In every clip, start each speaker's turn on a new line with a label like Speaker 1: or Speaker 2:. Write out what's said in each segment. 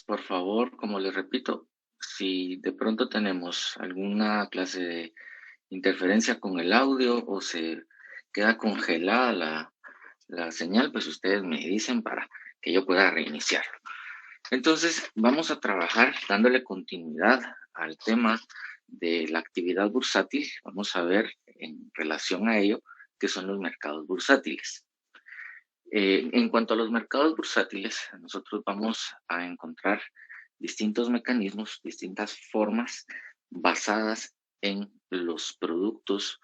Speaker 1: por favor, como les repito, si de pronto tenemos alguna clase de interferencia con el audio o se queda congelada la señal, pues ustedes me dicen para que yo pueda reiniciar. Entonces, vamos a trabajar dándole continuidad al tema de la actividad bursátil. Vamos a ver en relación a ello qué son los mercados bursátiles. En cuanto a los mercados bursátiles, nosotros vamos a encontrar distintos mecanismos, distintas formas basadas en los productos.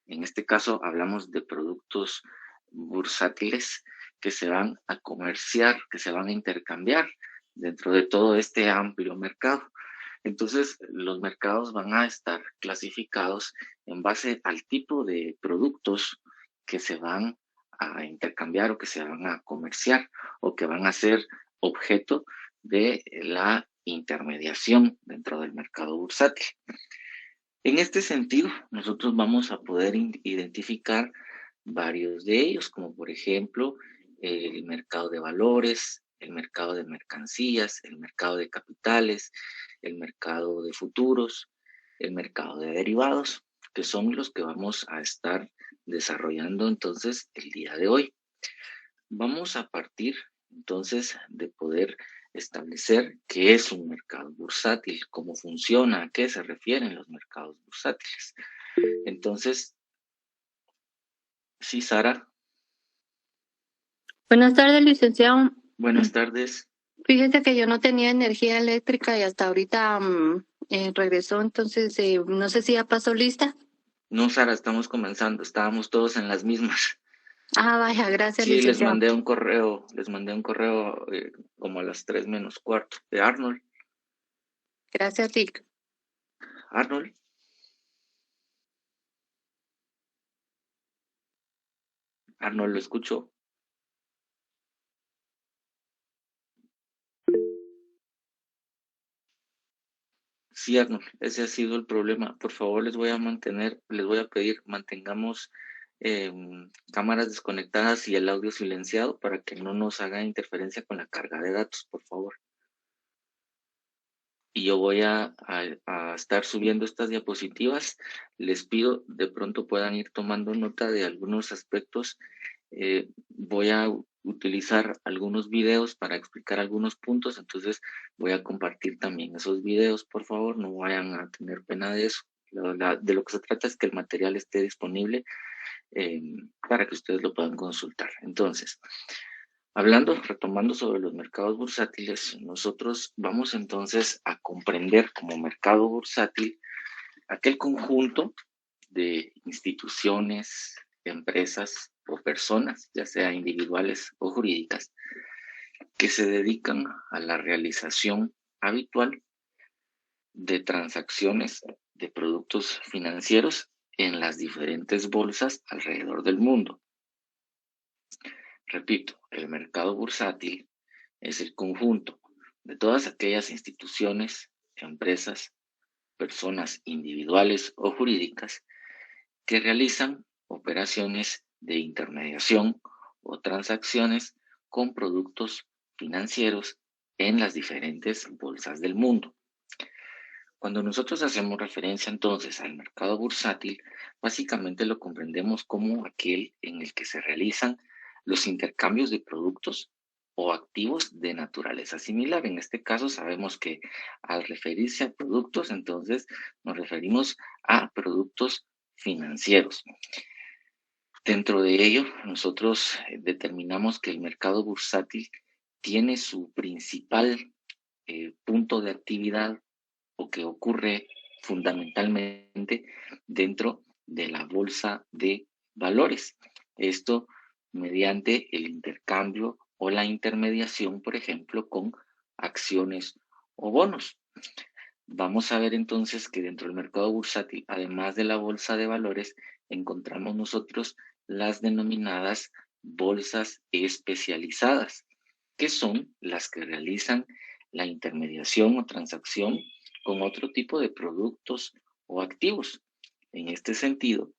Speaker 1: En este caso hablamos de productos bursátiles que se van a comerciar, que se van a intercambiar dentro de todo este amplio mercado. Entonces, los mercados van a estar clasificados en base al tipo de productos que se van a intercambiar o que se van a comerciar o que van a ser objeto de la intermediación dentro del mercado bursátil. En este sentido, nosotros vamos a poder identificar varios de ellos, como por ejemplo el mercado de valores, el mercado de mercancías, el mercado de capitales, el mercado de futuros, el mercado de derivados, que son los que vamos a estar desarrollando entonces el día de hoy. Vamos a partir entonces de poder establecer qué es un mercado bursátil, cómo funciona, a qué se refieren los mercados bursátiles. Entonces, sí, Sara.
Speaker 2: Buenas tardes, licenciado.
Speaker 1: Buenas tardes.
Speaker 2: Fíjese que yo no tenía energía eléctrica y hasta ahorita regresó, entonces no sé si ya pasó lista.
Speaker 1: No, Sara, estamos comenzando, estábamos todos en las mismas.
Speaker 2: Ah, vaya, gracias,
Speaker 1: Sí,
Speaker 2: licenciado.
Speaker 1: les mandé un correo como a las 3 menos cuarto de Arnold.
Speaker 2: Gracias, Rick.
Speaker 1: Arnold, Arnold, lo escucho. Sí, Arnold, ese ha sido el problema. Por favor, les voy a pedir, mantengamos cámaras desconectadas y el audio silenciado para que no nos haga interferencia con la carga de datos, por favor. Y yo voy a estar subiendo estas diapositivas. Les pido de pronto puedan ir tomando nota de algunos aspectos. Voy a utilizar algunos videos para explicar algunos puntos, entonces voy a compartir también esos videos, por favor, no vayan a tener pena de eso. De lo que se trata es que el material esté disponible para que ustedes lo puedan consultar. Entonces, retomando sobre los mercados bursátiles, nosotros vamos entonces a comprender como mercado bursátil aquel conjunto de instituciones, empresas o personas, ya sea individuales o jurídicas, que se dedican a la realización habitual de transacciones de productos financieros en las diferentes bolsas alrededor del mundo. Repito, el mercado bursátil es el conjunto de todas aquellas instituciones, empresas, personas individuales o jurídicas que realizan operaciones de intermediación o transacciones con productos financieros en las diferentes bolsas del mundo. Cuando nosotros hacemos referencia entonces al mercado bursátil, básicamente lo comprendemos como aquel en el que se realizan los intercambios de productos o activos de naturaleza similar. En este caso sabemos que al referirse a productos, entonces nos referimos a productos financieros. Dentro de ello, nosotros determinamos que el mercado bursátil tiene su principal punto de actividad o que ocurre fundamentalmente dentro de la bolsa de valores. Esto mediante el intercambio o la intermediación, por ejemplo, con acciones o bonos. Vamos a ver entonces que dentro del mercado bursátil, además de la bolsa de valores, encontramos nosotros las denominadas bolsas especializadas, que son las que realizan la intermediación o transacción con otro tipo de productos o activos. En este sentido,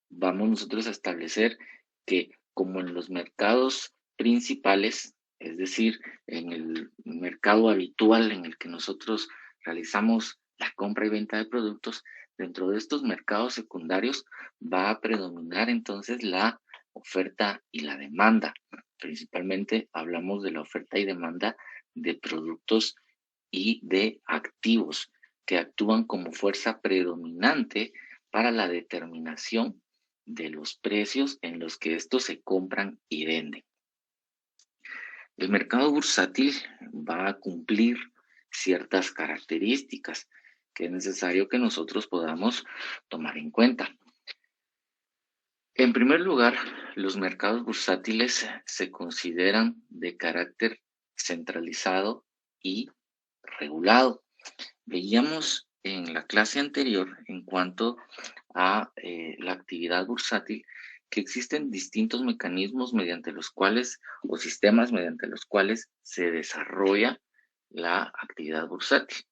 Speaker 1: vamos nosotros a establecer que como en los mercados principales es decir, en el mercado habitual en el que nosotros realizamos la compra y venta de productos, dentro de estos mercados secundarios va a predominar entonces la oferta y la demanda. Principalmente hablamos de la oferta y demanda de productos y de activos que actúan como fuerza predominante para la determinación de los precios en los que estos se compran y venden. El mercado bursátil va a cumplir ciertas características que es necesario que nosotros podamos tomar en cuenta. En primer lugar, los mercados bursátiles se consideran de carácter centralizado y regulado. Veíamos en la clase anterior, en cuanto a la actividad bursátil, que existen distintos mecanismos mediante los cuales, o sistemas mediante los cuales se desarrolla la actividad bursátil.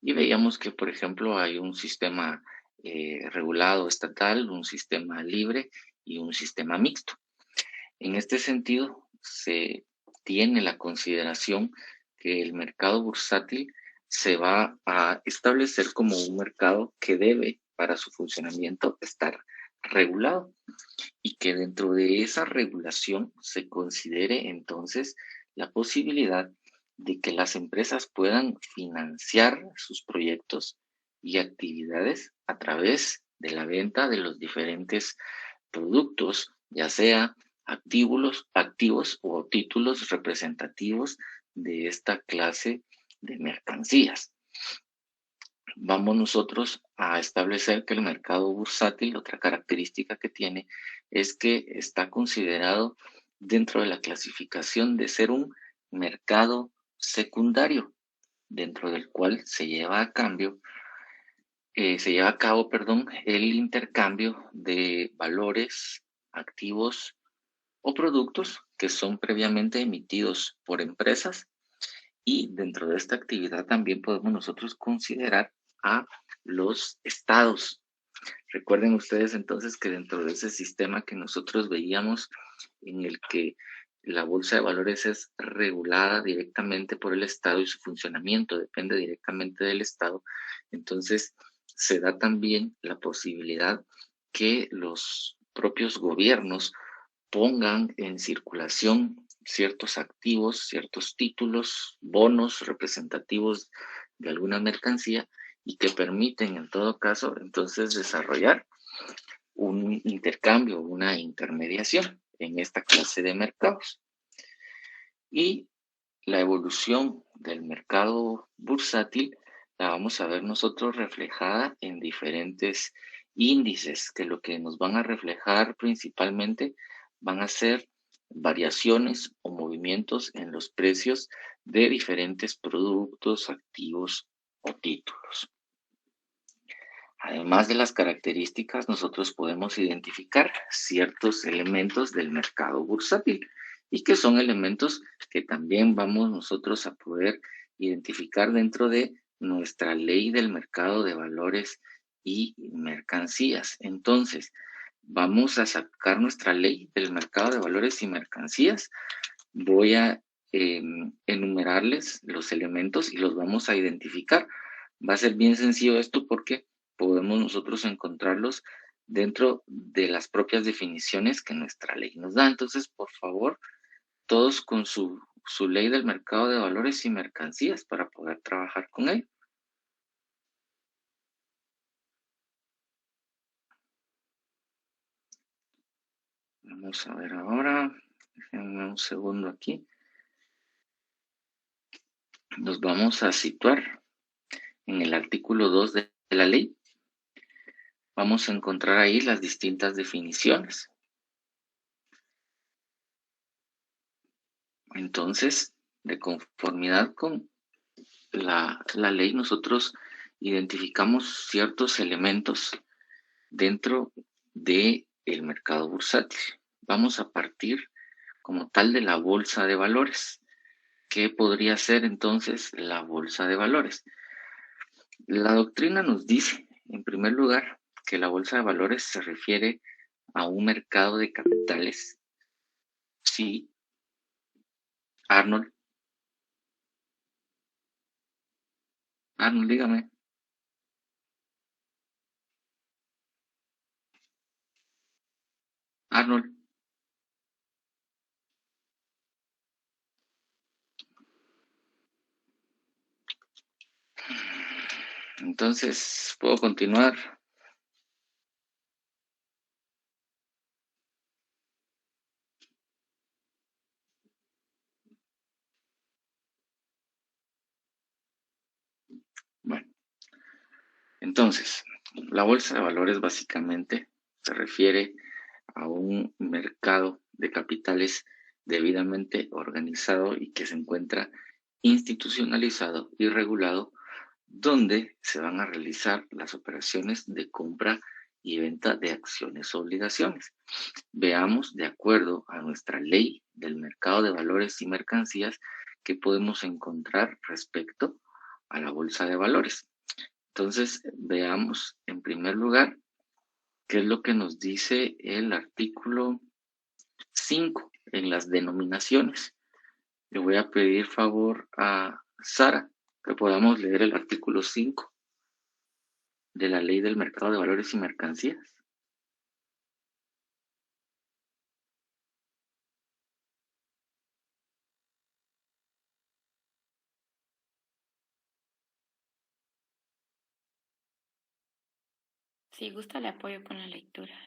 Speaker 1: Y veíamos que, por ejemplo, hay un sistema regulado estatal, un sistema libre y un sistema mixto. En este sentido, se tiene la consideración que el mercado bursátil se va a establecer como un mercado que debe, para su funcionamiento, estar regulado y que dentro de esa regulación se considere entonces la posibilidad de que las empresas puedan financiar sus proyectos y actividades a través de la venta de los diferentes productos, ya sea activos o títulos representativos de esta clase de mercancías. Vamos nosotros a establecer que el mercado bursátil, otra característica que tiene, es que está considerado dentro de la clasificación de ser un mercado secundario, dentro del cual se lleva a cabo, el intercambio de valores, activos o productos que son previamente emitidos por empresas, y dentro de esta actividad también podemos nosotros considerar a los estados. Recuerden ustedes entonces que dentro de ese sistema que nosotros veíamos, en el que la bolsa de valores es regulada directamente por el Estado y su funcionamiento depende directamente del Estado, entonces se da también la posibilidad que los propios gobiernos pongan en circulación ciertos activos, ciertos títulos, bonos representativos de alguna mercancía, y que permiten en todo caso entonces desarrollar un intercambio, una intermediación en esta clase de mercados. Y la evolución del mercado bursátil la vamos a ver nosotros reflejada en diferentes índices, que lo que nos van a reflejar principalmente van a ser variaciones o movimientos en los precios de diferentes productos, activos o títulos. Además de las características, nosotros podemos identificar ciertos elementos del mercado bursátil, y que son elementos que también vamos nosotros a poder identificar dentro de nuestra ley del mercado de valores y mercancías. Entonces, vamos a sacar nuestra ley del mercado de valores y mercancías. Voy a enumerarles los elementos y los vamos a identificar. Va a ser bien sencillo esto porque podemos nosotros encontrarlos dentro de las propias definiciones que nuestra ley nos da. Entonces, por favor, todos con su ley del mercado de valores y mercancías para poder trabajar con él. Vamos a ver ahora, déjenme un segundo aquí. Nos vamos a situar en el artículo 2 de la ley. Vamos a encontrar ahí las distintas definiciones. Entonces, de conformidad con la ley, nosotros identificamos ciertos elementos dentro del mercado bursátil. Vamos a partir como tal de la bolsa de valores. ¿Qué podría ser entonces la bolsa de valores? La doctrina nos dice, en primer lugar, que la bolsa de valores se refiere a un mercado de capitales, sí, Arnold, dígame. Arnold. Entonces, ¿puedo continuar? Bueno, entonces, la bolsa de valores básicamente se refiere a un mercado de capitales debidamente organizado y que se encuentra institucionalizado y regulado, donde se van a realizar las operaciones de compra y venta de acciones o obligaciones. Veamos, de acuerdo a nuestra ley del mercado de valores y mercancías, qué podemos encontrar respecto a la bolsa de valores. Entonces, veamos en primer lugar qué es lo que nos dice el artículo 5 en las denominaciones. Le voy a pedir favor a Sara que podamos leer el artículo 5 de la ley del mercado de valores y mercancías.
Speaker 3: Si gusta, le apoyo con la lectura.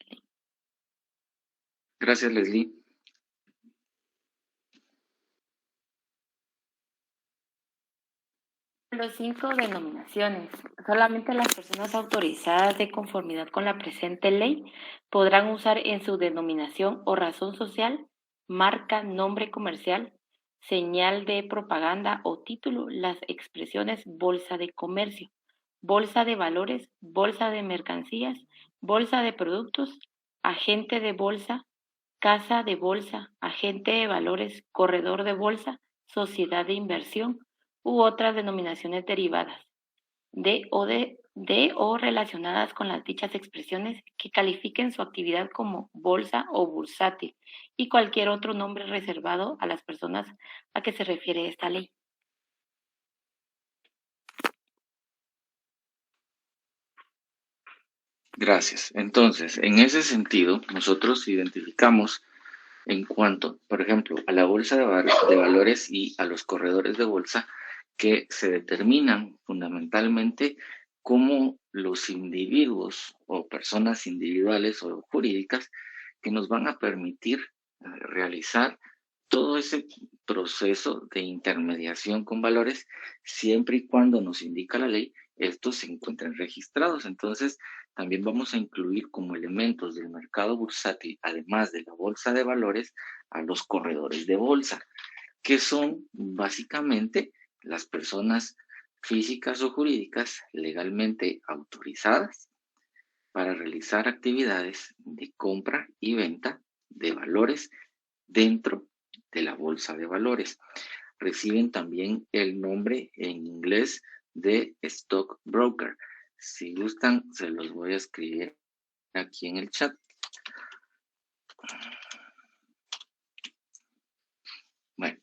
Speaker 1: Gracias, Leslie.
Speaker 3: Los 5 denominaciones. Solamente las personas autorizadas de conformidad con la presente ley podrán usar en su denominación o razón social, marca, nombre comercial, señal de propaganda o título las expresiones bolsa de comercio, bolsa de valores, bolsa de mercancías, bolsa de productos, agente de bolsa, casa de bolsa, agente de valores, corredor de bolsa, sociedad de inversión u otras denominaciones derivadas de o relacionadas con las dichas expresiones que califiquen su actividad como bolsa o bursátil y cualquier otro nombre reservado a las personas a que se refiere esta ley.
Speaker 1: Gracias. Entonces, en ese sentido, nosotros identificamos en cuanto, por ejemplo, a la bolsa de valores y a los corredores de bolsa, que se determinan fundamentalmente como los individuos o personas individuales o jurídicas que nos van a permitir realizar todo ese proceso de intermediación con valores, siempre y cuando nos indica la ley, estos se encuentren registrados. Entonces, también vamos a incluir como elementos del mercado bursátil, además de la bolsa de valores, a los corredores de bolsa, que son básicamente las personas físicas o jurídicas legalmente autorizadas para realizar actividades de compra y venta de valores dentro de la bolsa de valores. Reciben también el nombre en inglés de stock broker. Si gustan, se los voy a escribir aquí en el chat. Bueno,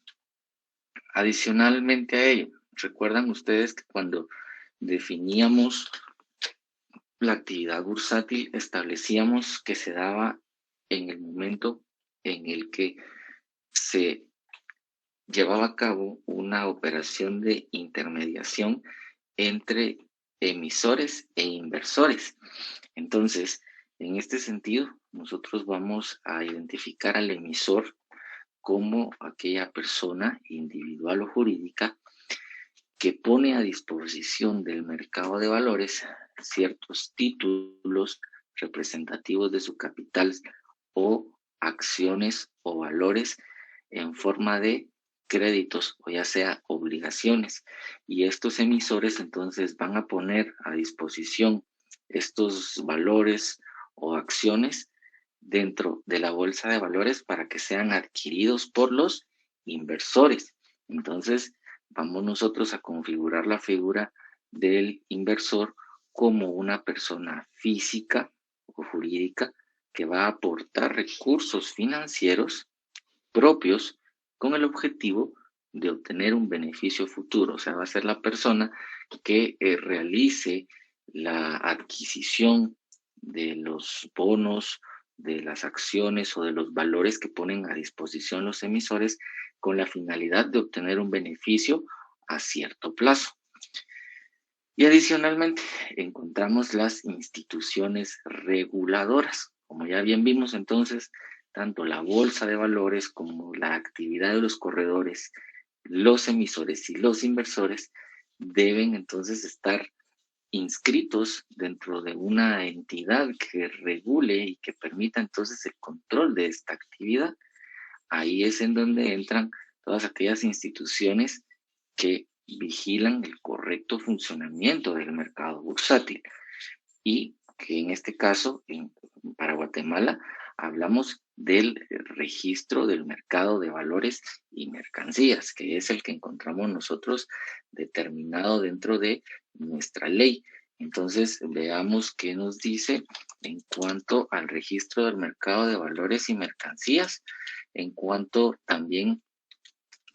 Speaker 1: adicionalmente a ello, recuerdan ustedes que cuando definíamos la actividad bursátil, establecíamos que se daba en el momento en el que se llevaba a cabo una operación de intermediación entre emisores e inversores. Entonces, en este sentido, nosotros vamos a identificar al emisor como aquella persona individual o jurídica que pone a disposición del mercado de valores ciertos títulos representativos de su capital o acciones o valores en forma de créditos o ya sea obligaciones. Y estos emisores entonces van a poner a disposición estos valores o acciones dentro de la bolsa de valores para que sean adquiridos por los inversores. Entonces, vamos nosotros a configurar la figura del inversor como una persona física o jurídica que va a aportar recursos financieros propios con el objetivo de obtener un beneficio futuro. O sea, va a ser la persona que realice la adquisición de los bonos, de las acciones o de los valores que ponen a disposición los emisores con la finalidad de obtener un beneficio a cierto plazo. Y adicionalmente encontramos las instituciones reguladoras. Como ya bien vimos entonces, tanto la bolsa de valores como la actividad de los corredores, los emisores y los inversores deben entonces estar inscritos dentro de una entidad que regule y que permita entonces el control de esta actividad. Ahí es en donde entran todas aquellas instituciones que vigilan el correcto funcionamiento del mercado bursátil y que en este caso, para Guatemala, hablamos del registro del mercado de valores y mercancías, que es el que encontramos nosotros determinado dentro de nuestra ley. Entonces, veamos qué nos dice en cuanto al registro del mercado de valores y mercancías, en cuanto también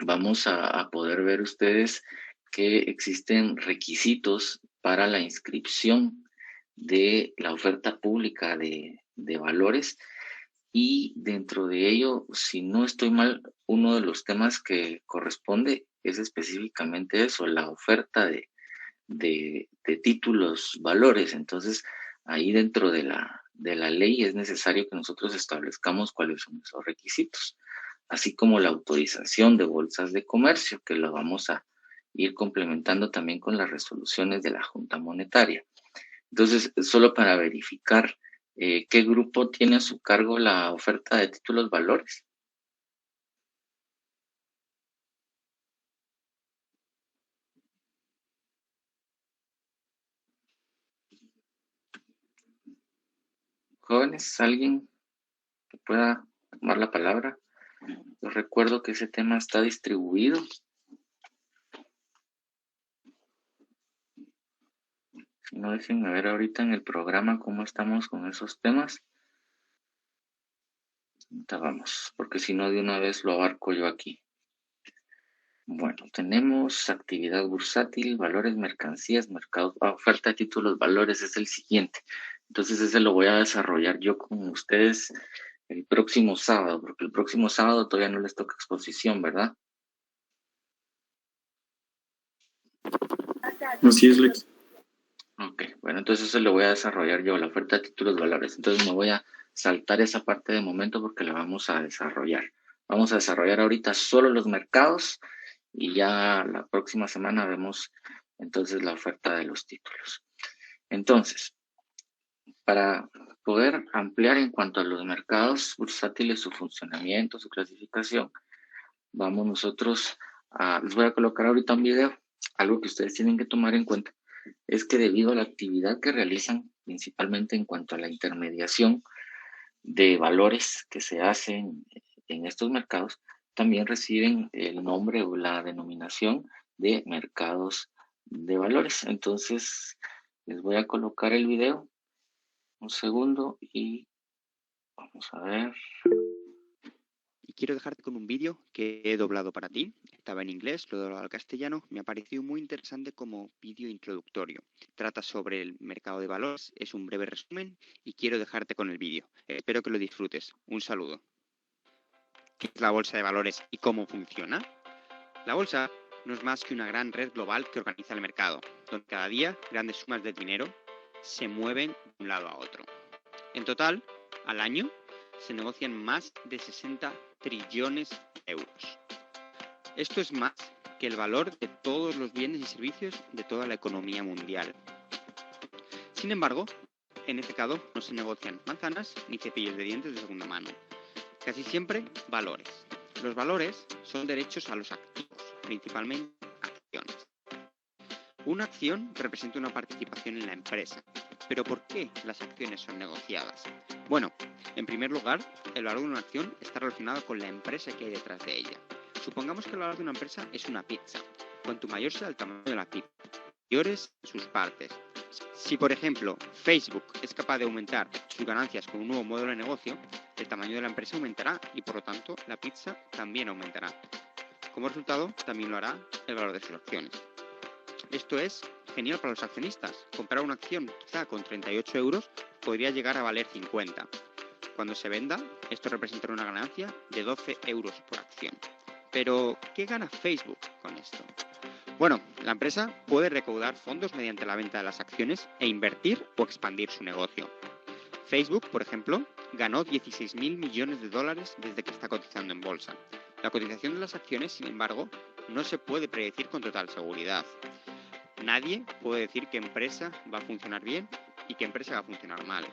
Speaker 1: vamos a poder ver ustedes que existen requisitos para la inscripción de la oferta pública de valores y dentro de ello, si no estoy mal, uno de los temas que corresponde es específicamente eso, la oferta de títulos valores. Entonces, ahí dentro de la ley es necesario que nosotros establezcamos cuáles son esos requisitos, así como la autorización de bolsas de comercio, que lo vamos a ir complementando también con las resoluciones de la Junta Monetaria. Entonces, solo para verificar, ¿qué grupo tiene a su cargo la oferta de títulos valores? Jóvenes, ¿alguien que pueda tomar la palabra? Yo recuerdo que ese tema está distribuido. Si no, déjenme ver ahorita en el programa cómo estamos con esos temas. Ahorita vamos, porque si no, de una vez lo abarco yo aquí. Bueno, tenemos actividad bursátil, valores, mercancías, mercado, oferta de títulos, valores es el siguiente. Entonces ese lo voy a desarrollar yo con ustedes el próximo sábado, porque el próximo sábado todavía no les toca exposición, ¿verdad?
Speaker 4: Así es, Lex.
Speaker 1: Ok, bueno, entonces eso lo voy a desarrollar yo, la oferta de títulos, valores. Entonces me voy a saltar esa parte de momento porque la vamos a desarrollar. Vamos a desarrollar ahorita solo los mercados y ya la próxima semana vemos entonces la oferta de los títulos. Entonces, para poder ampliar en cuanto a los mercados bursátiles, su funcionamiento, su clasificación, vamos nosotros les voy a colocar ahorita un video. Algo que ustedes tienen que tomar en cuenta es que debido a la actividad que realizan, principalmente en cuanto a la intermediación de valores que se hacen en estos mercados, también reciben el nombre o la denominación de mercados de valores. Entonces, les voy a colocar el video, un segundo, y vamos a ver.
Speaker 5: Y quiero dejarte con un vídeo que he doblado para ti. Estaba en inglés, lo he doblado al castellano. Me ha parecido muy interesante como vídeo introductorio. Trata sobre el mercado de valores, es un breve resumen y quiero dejarte con el vídeo. Espero que lo disfrutes. Un saludo. ¿Qué es la bolsa de valores y cómo funciona? La bolsa no es más que una gran red global que organiza el mercado, donde cada día grandes sumas de dinero se mueven de un lado a otro. En total, al año, se negocian más de 60 trillones de euros. Esto es más que el valor de todos los bienes y servicios de toda la economía mundial. Sin embargo, en este mercado no se negocian manzanas ni cepillos de dientes de segunda mano. Casi siempre valores. Los valores son derechos a los activos, principalmente acciones. Una acción representa una participación en la empresa. ¿Pero por qué las acciones son negociadas? Bueno, en primer lugar, el valor de una acción está relacionado con la empresa que hay detrás de ella. Supongamos que el valor de una empresa es una pizza. Cuanto mayor sea el tamaño de la pizza, mayores sus partes. Si, por ejemplo, Facebook es capaz de aumentar sus ganancias con un nuevo modelo de negocio, el tamaño de la empresa aumentará y, por lo tanto, la pizza también aumentará. Como resultado, también lo hará el valor de sus acciones. Esto es genial para los accionistas. Comprar una acción quizá con 38 euros podría llegar a valer 50. Cuando se venda, esto representará una ganancia de 12 euros por acción. Pero, ¿qué gana Facebook con esto? Bueno, la empresa puede recaudar fondos mediante la venta de las acciones e invertir o expandir su negocio. Facebook, por ejemplo, ganó 16.000 millones de dólares desde que está cotizando en bolsa. La cotización de las acciones, sin embargo, no se puede predecir con total seguridad. Nadie puede decir qué empresa va a funcionar bien y qué empresa va a funcionar mal.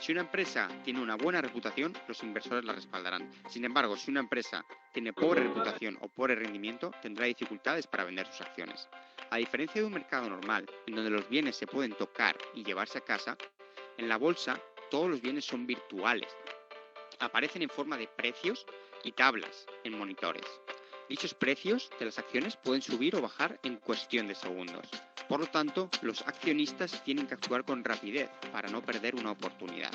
Speaker 5: Si una empresa tiene una buena reputación, los inversores la respaldarán. Sin embargo, si una empresa tiene pobre reputación o pobre rendimiento, tendrá dificultades para vender sus acciones. A diferencia de un mercado normal, en donde los bienes se pueden tocar y llevarse a casa, en la bolsa todos los bienes son virtuales. Aparecen en forma de precios y tablas en monitores. Dichos precios de las acciones pueden subir o bajar en cuestión de segundos. Por lo tanto, los accionistas tienen que actuar con rapidez para no perder una oportunidad.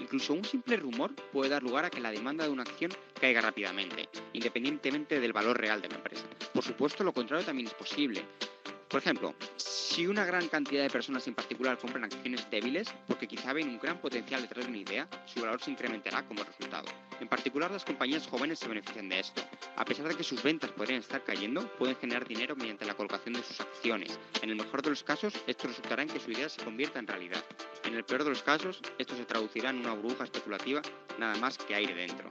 Speaker 5: Incluso un simple rumor puede dar lugar a que la demanda de una acción caiga rápidamente, independientemente del valor real de la empresa. Por supuesto, lo contrario también es posible. Por ejemplo, si una gran cantidad de personas en particular compran acciones débiles, porque quizá ven un gran potencial detrás de una idea, su valor se incrementará como resultado. En particular, las compañías jóvenes se benefician de esto. A pesar de que sus ventas podrían estar cayendo, pueden generar dinero mediante la colocación de sus acciones. En el mejor de los casos, esto resultará en que su idea se convierta en realidad. En el peor de los casos, esto se traducirá en una burbuja especulativa, nada más que aire dentro.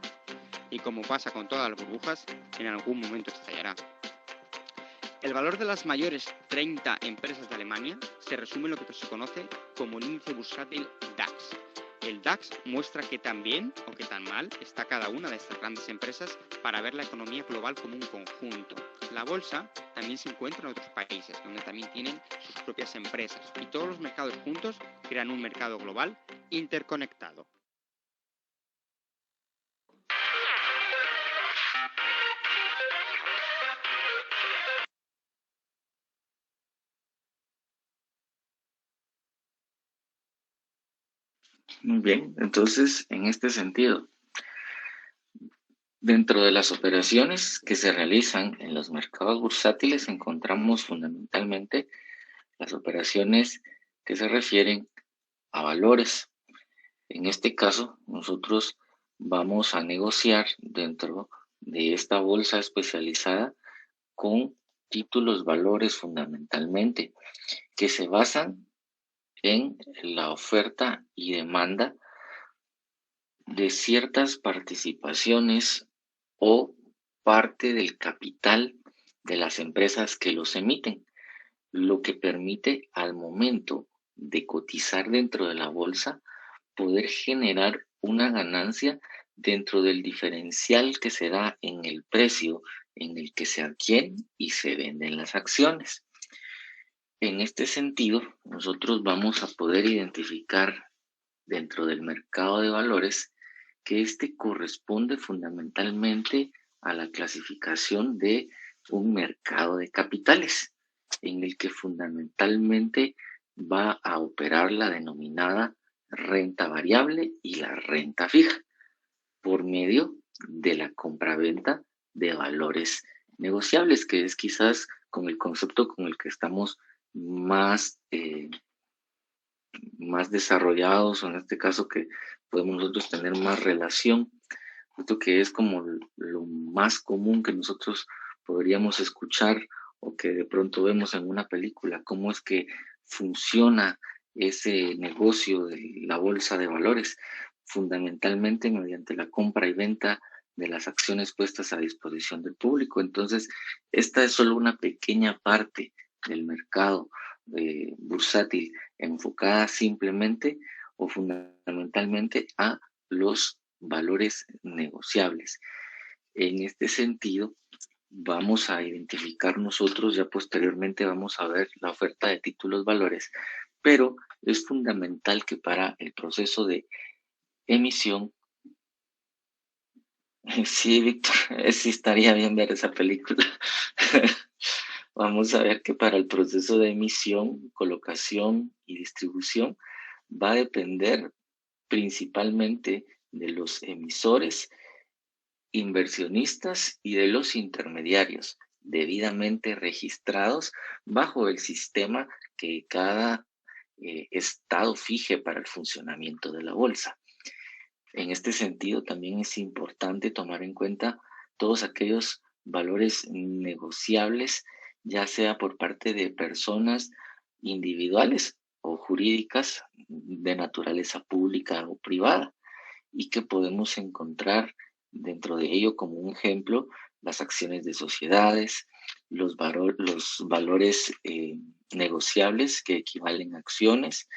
Speaker 5: Y como pasa con todas las burbujas, en algún momento estallará. El valor de las mayores 30 empresas de Alemania se resume en lo que se conoce como el índice bursátil DAX. El DAX muestra qué tan bien o qué tan mal está cada una de estas grandes empresas para ver la economía global como un conjunto. La bolsa también se encuentra en otros países, donde también tienen sus propias empresas, y todos los mercados juntos crean un mercado global interconectado.
Speaker 1: Muy bien, entonces, en este sentido, dentro de las operaciones que se realizan en los mercados bursátiles encontramos fundamentalmente las operaciones que se refieren a valores. En este caso, nosotros vamos a negociar dentro de esta bolsa especializada con títulos valores fundamentalmente, que se basan en la oferta y demanda de ciertas participaciones o parte del capital de las empresas que los emiten, lo que permite al momento de cotizar dentro de la bolsa poder generar una ganancia dentro del diferencial que se da en el precio en el que se adquieren y se venden las acciones. En este sentido, nosotros vamos a poder identificar dentro del mercado de valores que este corresponde fundamentalmente a la clasificación de un mercado de capitales, en el que fundamentalmente va a operar la denominada renta variable y la renta fija, por medio de la compraventa de valores negociables, que es quizás con el concepto con el que estamos más desarrollados, o en este caso que podemos nosotros tener más relación. Esto que es como lo más común que nosotros podríamos escuchar o que de pronto vemos en una película, cómo es que funciona ese negocio de la bolsa de valores, fundamentalmente mediante la compra y venta de las acciones puestas a disposición del público. Entonces, esta es solo una pequeña parte del mercado bursátil enfocada simplemente o fundamentalmente a los valores negociables. En este sentido, vamos a identificar nosotros, ya posteriormente vamos a ver la oferta de títulos valores, pero es fundamental que para el proceso de emisión, sí, Víctor, sí estaría bien ver esa película. Vamos a ver que para el proceso de emisión, colocación y distribución va a depender principalmente de los emisores, inversionistas y de los intermediarios, debidamente registrados bajo el sistema que cada estado fije para el funcionamiento de la bolsa. En este sentido, también es importante tomar en cuenta todos aquellos valores negociables, ya sea por parte de personas individuales o jurídicas de naturaleza pública o privada, y que podemos encontrar dentro de ello como un ejemplo las acciones de sociedades, los valores negociables que equivalen a acciones,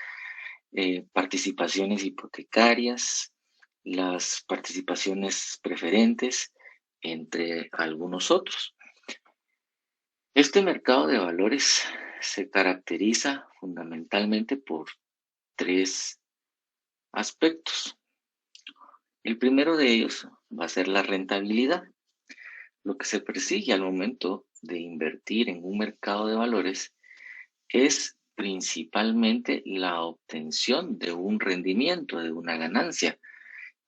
Speaker 1: participaciones hipotecarias, las participaciones preferentes, entre algunos otros. Este mercado de valores se caracteriza fundamentalmente por tres aspectos. El primero de ellos va a ser la rentabilidad. Lo que se persigue al momento de invertir en un mercado de valores es principalmente la obtención de un rendimiento, de una ganancia.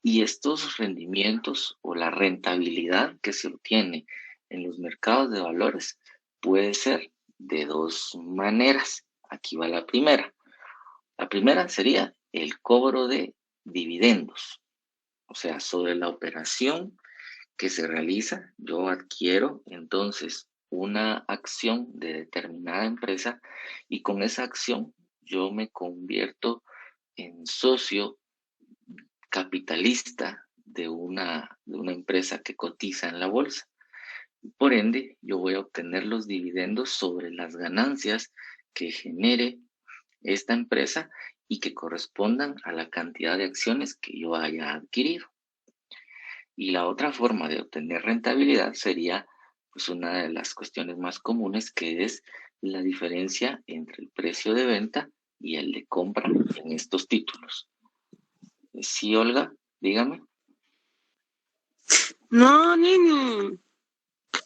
Speaker 1: Y estos rendimientos o la rentabilidad que se obtiene en los mercados de valores puede ser de dos maneras. Aquí va la primera. La primera sería el cobro de dividendos. O sea, sobre la operación que se realiza, yo adquiero entonces una acción de determinada empresa y con esa acción yo me convierto en socio capitalista de una empresa que cotiza en la bolsa. Por ende, yo voy a obtener los dividendos sobre las ganancias que genere esta empresa y que correspondan a la cantidad de acciones que yo haya adquirido. Y la otra forma de obtener rentabilidad sería pues una de las cuestiones más comunes, que es la diferencia entre el precio de venta y el de compra en estos títulos. Sí, Olga, dígame.
Speaker 4: No, niño.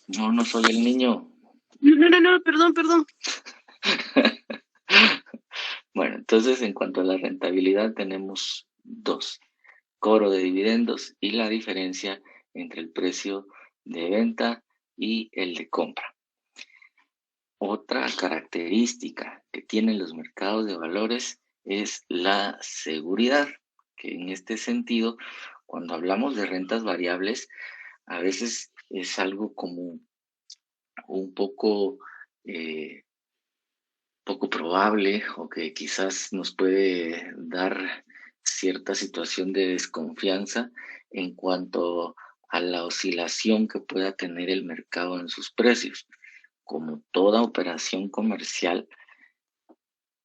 Speaker 1: No, no soy el niño.
Speaker 4: No, perdón.
Speaker 1: Bueno, entonces en cuanto a la rentabilidad tenemos dos: cobro de dividendos y la diferencia entre el precio de venta y el de compra. Otra característica que tienen los mercados de valores es la seguridad, que en este sentido, cuando hablamos de rentas variables, a veces es algo como un poco probable, o que quizás nos puede dar cierta situación de desconfianza en cuanto a la oscilación que pueda tener el mercado en sus precios. Como toda operación comercial,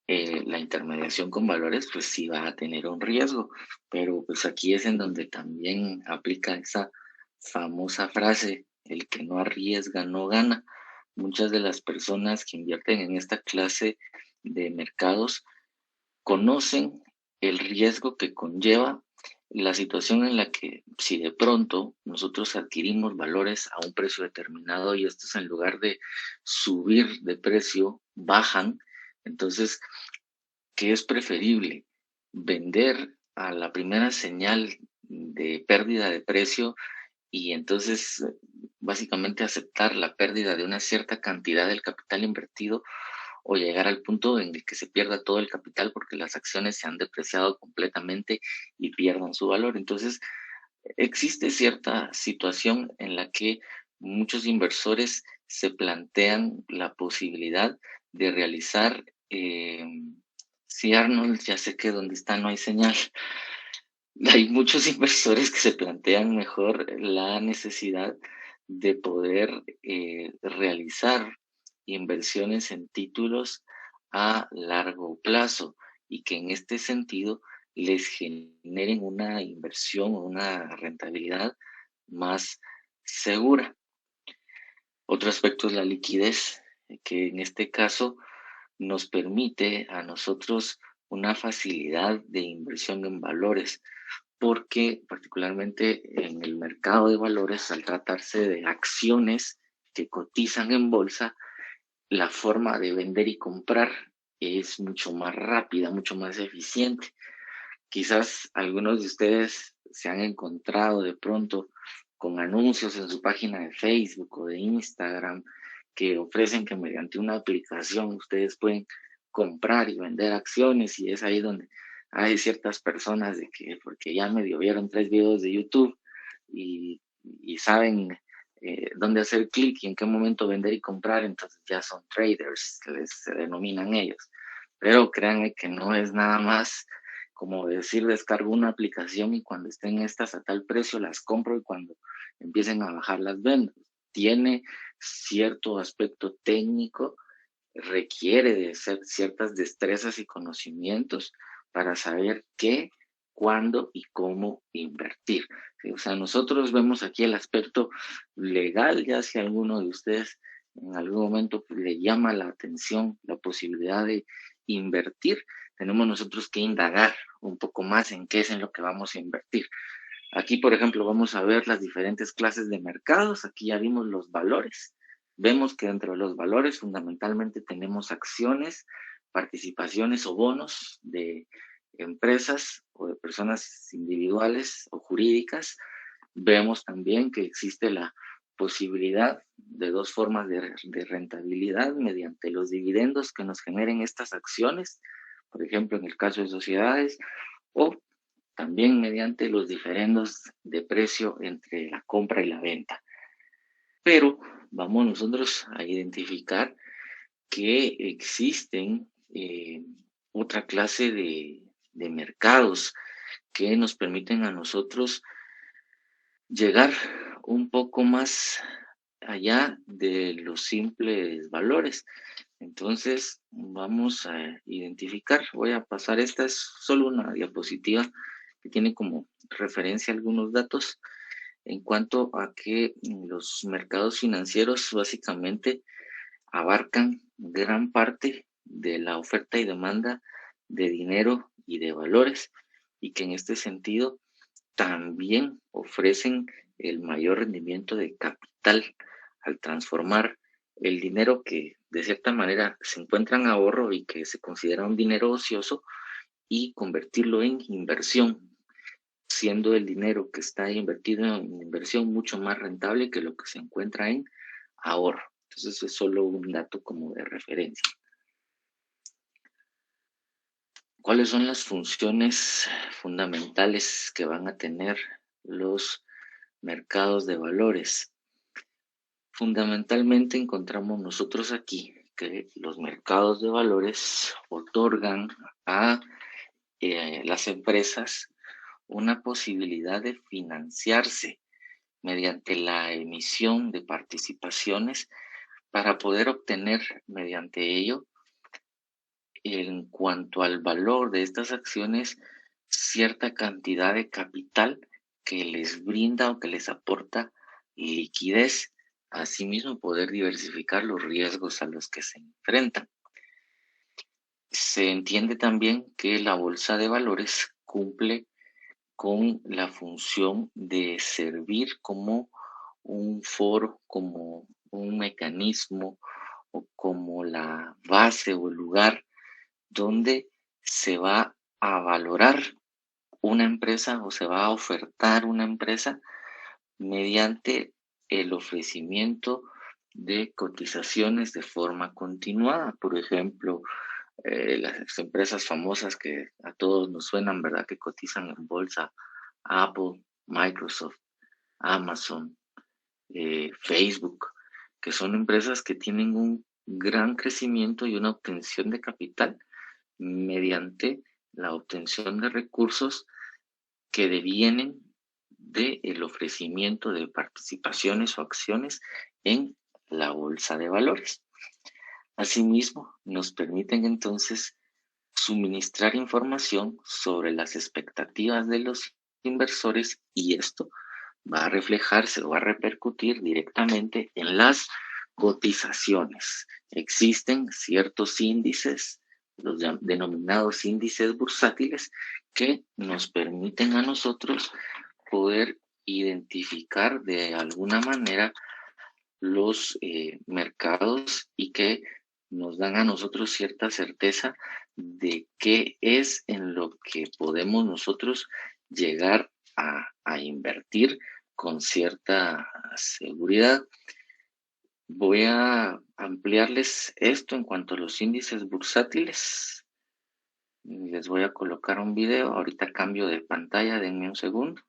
Speaker 1: la intermediación con valores pues sí va a tener un riesgo, pero pues aquí es en donde también aplica esa famosa frase: el que no arriesga no gana. Muchas de las personas que invierten en esta clase de mercados conocen el riesgo que conlleva la situación en la que, si de pronto nosotros adquirimos valores a un precio determinado y estos, en lugar de subir de precio, bajan, entonces, ¿qué es preferible? ¿Vender a la primera señal de pérdida de precio y entonces básicamente aceptar la pérdida de una cierta cantidad del capital invertido, o llegar al punto en el que se pierda todo el capital porque las acciones se han depreciado completamente y pierdan su valor? Entonces, existe cierta situación en la que muchos inversores se plantean la posibilidad de realizar, si Arnold, ya sé que donde está no hay señal. Hay muchos inversores que se plantean mejor la necesidad de poder realizar inversiones en títulos a largo plazo, y que en este sentido les generen una inversión o una rentabilidad más segura. Otro aspecto es la liquidez, que en este caso nos permite a nosotros una facilidad de inversión en valores, porque particularmente en el mercado de valores, al tratarse de acciones que cotizan en bolsa, la forma de vender y comprar es mucho más rápida, mucho más eficiente. Quizás algunos de ustedes se han encontrado de pronto con anuncios en su página de Facebook o de Instagram que ofrecen que mediante una aplicación ustedes pueden comprar y vender acciones, y es ahí donde hay ciertas personas de que porque ya medio vieron 3 videos de YouTube y saben dónde hacer clic y en qué momento vender y comprar, entonces ya son traders, se denominan ellos. Pero créanme que no es nada más como decir descargo una aplicación y cuando estén estas a tal precio las compro y cuando empiecen a bajar las vendo. Tiene cierto aspecto técnico, requiere de ciertas destrezas y conocimientos para saber qué, cuándo y cómo invertir. ¿Sí? O sea, nosotros vemos aquí el aspecto legal, ya si a alguno de ustedes en algún momento le llama la atención la posibilidad de invertir, tenemos nosotros que indagar un poco más en qué es en lo que vamos a invertir. Aquí, por ejemplo, vamos a ver las diferentes clases de mercados. Aquí ya vimos los valores. Vemos que dentro de los valores fundamentalmente tenemos acciones, participaciones o bonos de empresas o de personas individuales o jurídicas. Vemos también que existe la posibilidad de 2 formas de rentabilidad mediante los dividendos que nos generen estas acciones, por ejemplo, en el caso de sociedades, o también mediante los diferendos de precio entre la compra y la venta. Pero vamos nosotros a identificar que existen otra clase de mercados que nos permiten a nosotros llegar un poco más allá de los simples valores. Entonces vamos a identificar, voy a pasar, esta es solo una diapositiva que tiene como referencia algunos datos en cuanto a que los mercados financieros básicamente abarcan gran parte de la oferta y demanda de dinero y de valores, y que en este sentido también ofrecen el mayor rendimiento de capital al transformar el dinero que de cierta manera se encuentra en ahorro y que se considera un dinero ocioso y convertirlo en inversión, siendo el dinero que está invertido en inversión mucho más rentable que lo que se encuentra en ahorro. Entonces, eso es solo un dato como de referencia. ¿Cuáles son las funciones fundamentales que van a tener los mercados de valores? Fundamentalmente encontramos nosotros aquí que los mercados de valores otorgan a las empresas una posibilidad de financiarse mediante la emisión de participaciones para poder obtener mediante ello, en cuanto al valor de estas acciones, cierta cantidad de capital que les brinda o que les aporta liquidez, asimismo poder diversificar los riesgos a los que se enfrentan. Se entiende también que la bolsa de valores cumple con la función de servir como un foro, como un mecanismo o como la base o el lugar donde se va a valorar una empresa o se va a ofertar una empresa mediante el ofrecimiento de cotizaciones de forma continuada. Por ejemplo, las empresas famosas que a todos nos suenan, ¿verdad? Que cotizan en bolsa: Apple, Microsoft, Amazon, Facebook, que son empresas que tienen un gran crecimiento y una obtención de capital mediante la obtención de recursos que devienen del ofrecimiento de participaciones o acciones en la bolsa de valores. Asimismo, nos permiten entonces suministrar información sobre las expectativas de los inversores, y esto va a reflejarse o va a repercutir directamente en las cotizaciones. Existen ciertos índices, los denominados índices bursátiles, que nos permiten a nosotros poder identificar de alguna manera los mercados y que nos dan a nosotros cierta certeza de qué es en lo que podemos nosotros llegar a invertir con cierta seguridad. Voy a ampliarles esto en cuanto a los índices bursátiles. Les voy a colocar un video. Ahorita cambio de pantalla, denme un segundo.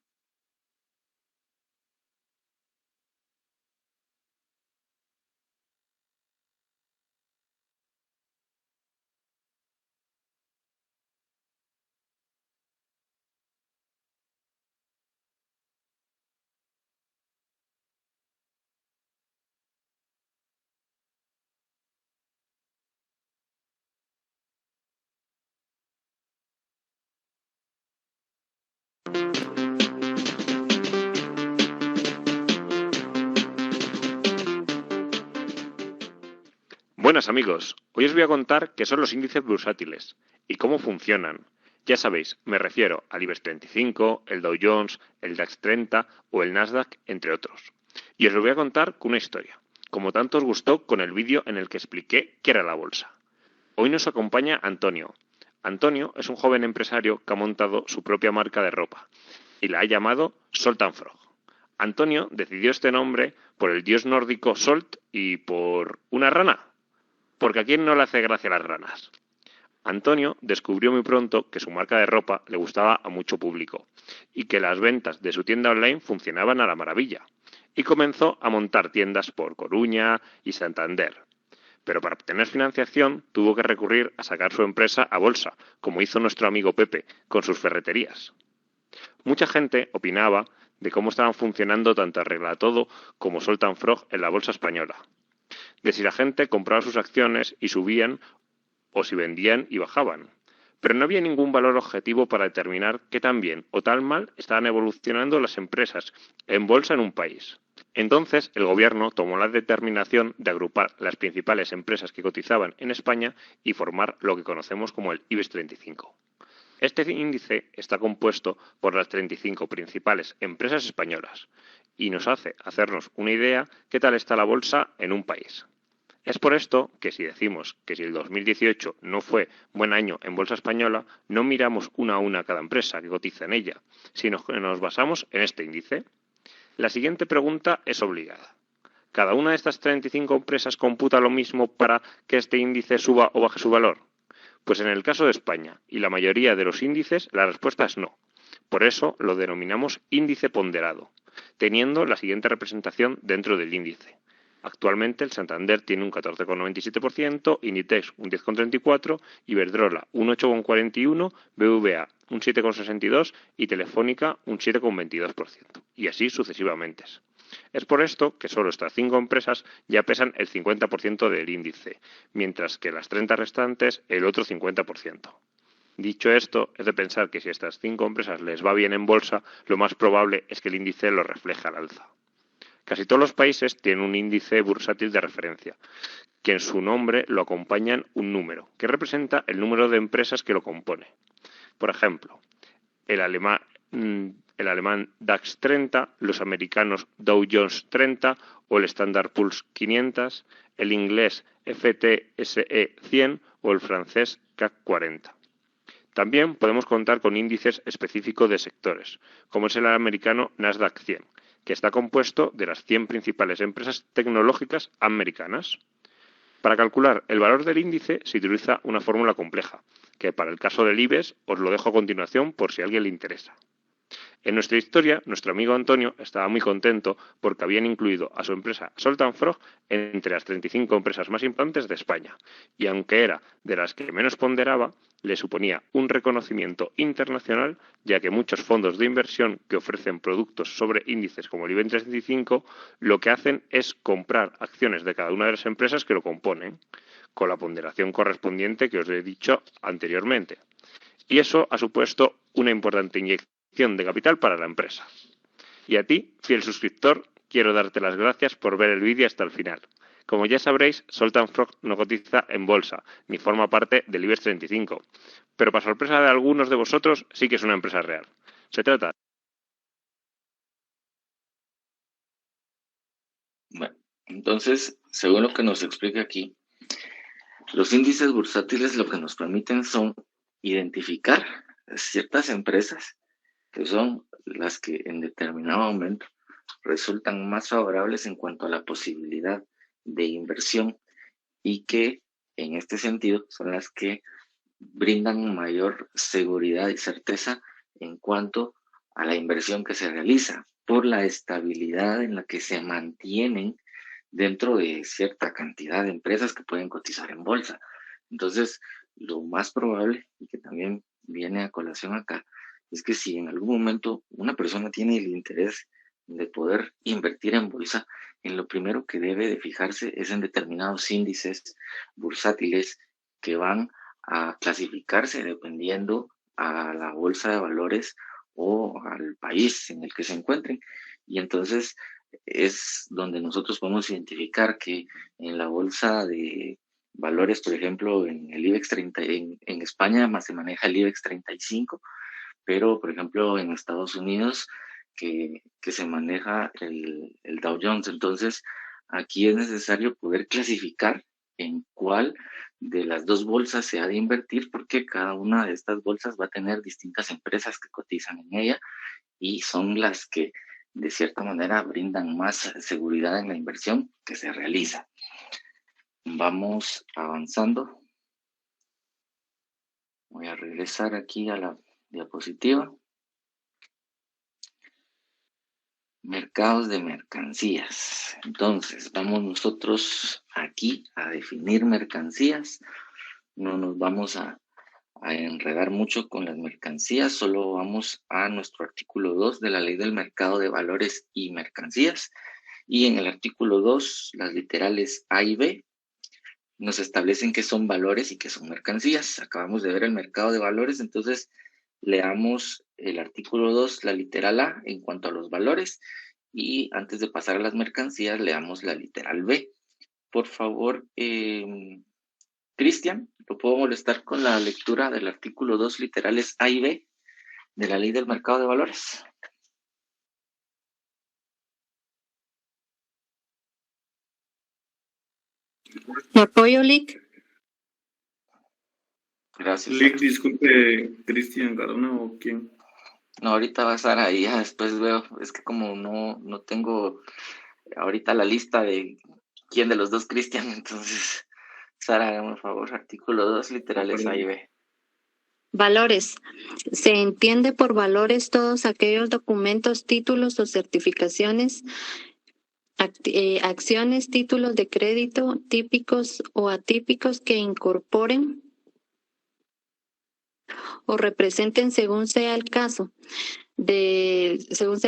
Speaker 6: Buenas amigos, hoy os voy a contar qué son los índices bursátiles y cómo funcionan. Ya sabéis, me refiero al IBEX 35, el Dow Jones, el DAX 30 o el Nasdaq, entre otros. Y os lo voy a contar con una historia, como tanto os gustó con el vídeo en el que expliqué qué era la bolsa. Hoy nos acompaña Antonio. Antonio es un joven empresario que ha montado su propia marca de ropa y la ha llamado Salt and Frog. Antonio decidió este nombre por el dios nórdico Solt y por una rana. Porque a quién no le hace gracia las ranas. Antonio descubrió muy pronto que su marca de ropa le gustaba a mucho público y que las ventas de su tienda online funcionaban a la maravilla. Y comenzó a montar tiendas por Coruña y Santander. Pero para obtener financiación tuvo que recurrir a sacar su empresa a bolsa, como hizo nuestro amigo Pepe con sus ferreterías. Mucha gente opinaba de cómo estaban funcionando tanto Arregla Todo como Salt and Frog en la bolsa española. De si la gente compraba sus acciones y subían o si vendían y bajaban. Pero no había ningún valor objetivo para determinar qué tan bien o tan mal estaban evolucionando las empresas en bolsa en un país. Entonces el gobierno tomó la determinación de agrupar las principales empresas que cotizaban en España y formar lo que conocemos como el IBEX 35. Este índice está compuesto por las 35 principales empresas españolas y nos hace hacernos una idea qué tal está la bolsa en un país. Es por esto que si decimos que si el 2018 no fue buen año en bolsa española, no miramos una a una cada empresa que cotiza en ella, sino que nos basamos en este índice. La siguiente pregunta es obligada. ¿Cada una de estas 35 empresas computa lo mismo para que este índice suba o baje su valor? Pues en el caso de España y la mayoría de los índices, la respuesta es no. Por eso lo denominamos índice ponderado, teniendo la siguiente representación dentro del índice. Actualmente el Santander tiene un 14,97%, Inditex un 10,34%, Iberdrola un 8,41%, BVA un 7,62% y Telefónica un 7,22%. Y así sucesivamente. Es por esto que solo estas 5 empresas ya pesan el 50% del índice, mientras que las 30 restantes el otro 50%. Dicho esto, es de pensar que si a estas 5 empresas les va bien en bolsa, lo más probable es que el índice lo refleje al alza. Casi todos los países tienen un índice bursátil de referencia, que en su nombre lo acompañan un número, que representa el número de empresas que lo compone. Por ejemplo, el alemán DAX 30, los americanos Dow Jones 30 o el Standard Poor's 500, el inglés FTSE 100 o el francés CAC 40. También podemos contar con índices específicos de sectores, como es el americano Nasdaq 100, que está compuesto de las 100 principales empresas tecnológicas americanas. Para calcular el valor del índice se utiliza una fórmula compleja, que para el caso del IBEX os lo dejo a continuación por si a alguien le interesa. En nuestra historia, nuestro amigo Antonio estaba muy contento porque habían incluido a su empresa Salt and Frog entre las 35 empresas más importantes de España, y aunque era de las que menos ponderaba, le suponía un reconocimiento internacional, ya que muchos fondos de inversión que ofrecen productos sobre índices como el IBEX 35 lo que hacen es comprar acciones de cada una de las empresas que lo componen, con la ponderación correspondiente que os he dicho anteriormente. Y eso ha supuesto una importante inyección de capital para la empresa. Y a ti, fiel suscriptor, quiero darte las gracias por ver el vídeo hasta el final. Como ya sabréis, Salt and Frog no cotiza en bolsa, ni forma parte del IBEX 35, pero para sorpresa de algunos de vosotros sí que es una empresa real. Se trata...
Speaker 1: Bueno, entonces, según lo que nos explica aquí, los índices bursátiles lo que nos permiten son identificar ciertas empresas que son las que en determinado momento resultan más favorables en cuanto a la posibilidad de inversión y que en este sentido son las que brindan mayor seguridad y certeza en cuanto a la inversión que se realiza por la estabilidad en la que se mantienen dentro de cierta cantidad de empresas que pueden cotizar en bolsa. Entonces, lo más probable, y que también viene a colación acá, es que si en algún momento una persona tiene el interés de poder invertir en bolsa, en lo primero que debe de fijarse es en determinados índices bursátiles que van a clasificarse dependiendo a la bolsa de valores o al país en el que se encuentren. Y entonces es donde nosotros podemos identificar que en la bolsa de valores, por ejemplo, en el IBEX 30, en España más se maneja el IBEX 35, pero por ejemplo en Estados Unidos que se maneja el Dow Jones. Entonces, aquí es necesario poder clasificar en cuál de las dos bolsas se ha de invertir, porque cada una de estas bolsas va a tener distintas empresas que cotizan en ella y son las que de cierta manera brindan más seguridad en la inversión que se realiza. Vamos avanzando. Voy a regresar aquí a la diapositiva. Mercados de mercancías. Entonces, vamos nosotros aquí a definir mercancías. No nos vamos a enredar mucho con las mercancías, solo vamos a nuestro artículo 2 de la Ley del Mercado de Valores y Mercancías. Y en el artículo 2, las literales A y B nos establecen qué son valores y qué son mercancías. Acabamos de ver el mercado de valores, entonces leamos el artículo 2, la literal A en cuanto a los valores, y antes de pasar a las mercancías, leamos la literal B. Por favor, Cristian, ¿lo puedo molestar con la lectura del artículo 2, literales A y B de la Ley del Mercado de Valores?
Speaker 2: ¿Le apoyo, Lick?
Speaker 1: Gracias.
Speaker 7: Lick, disculpe, Cristian Cardona o quién.
Speaker 1: No, ahorita va a estar ahí, ya después veo, es que como no tengo ahorita la lista de quién de los dos Cristian, entonces, Sara, hágame un favor, artículo 2, literales A y B.
Speaker 2: Valores. Se entiende por valores todos aquellos documentos, títulos o certificaciones, acciones, títulos de crédito típicos o atípicos que incorporen o representen según sea el caso, derechos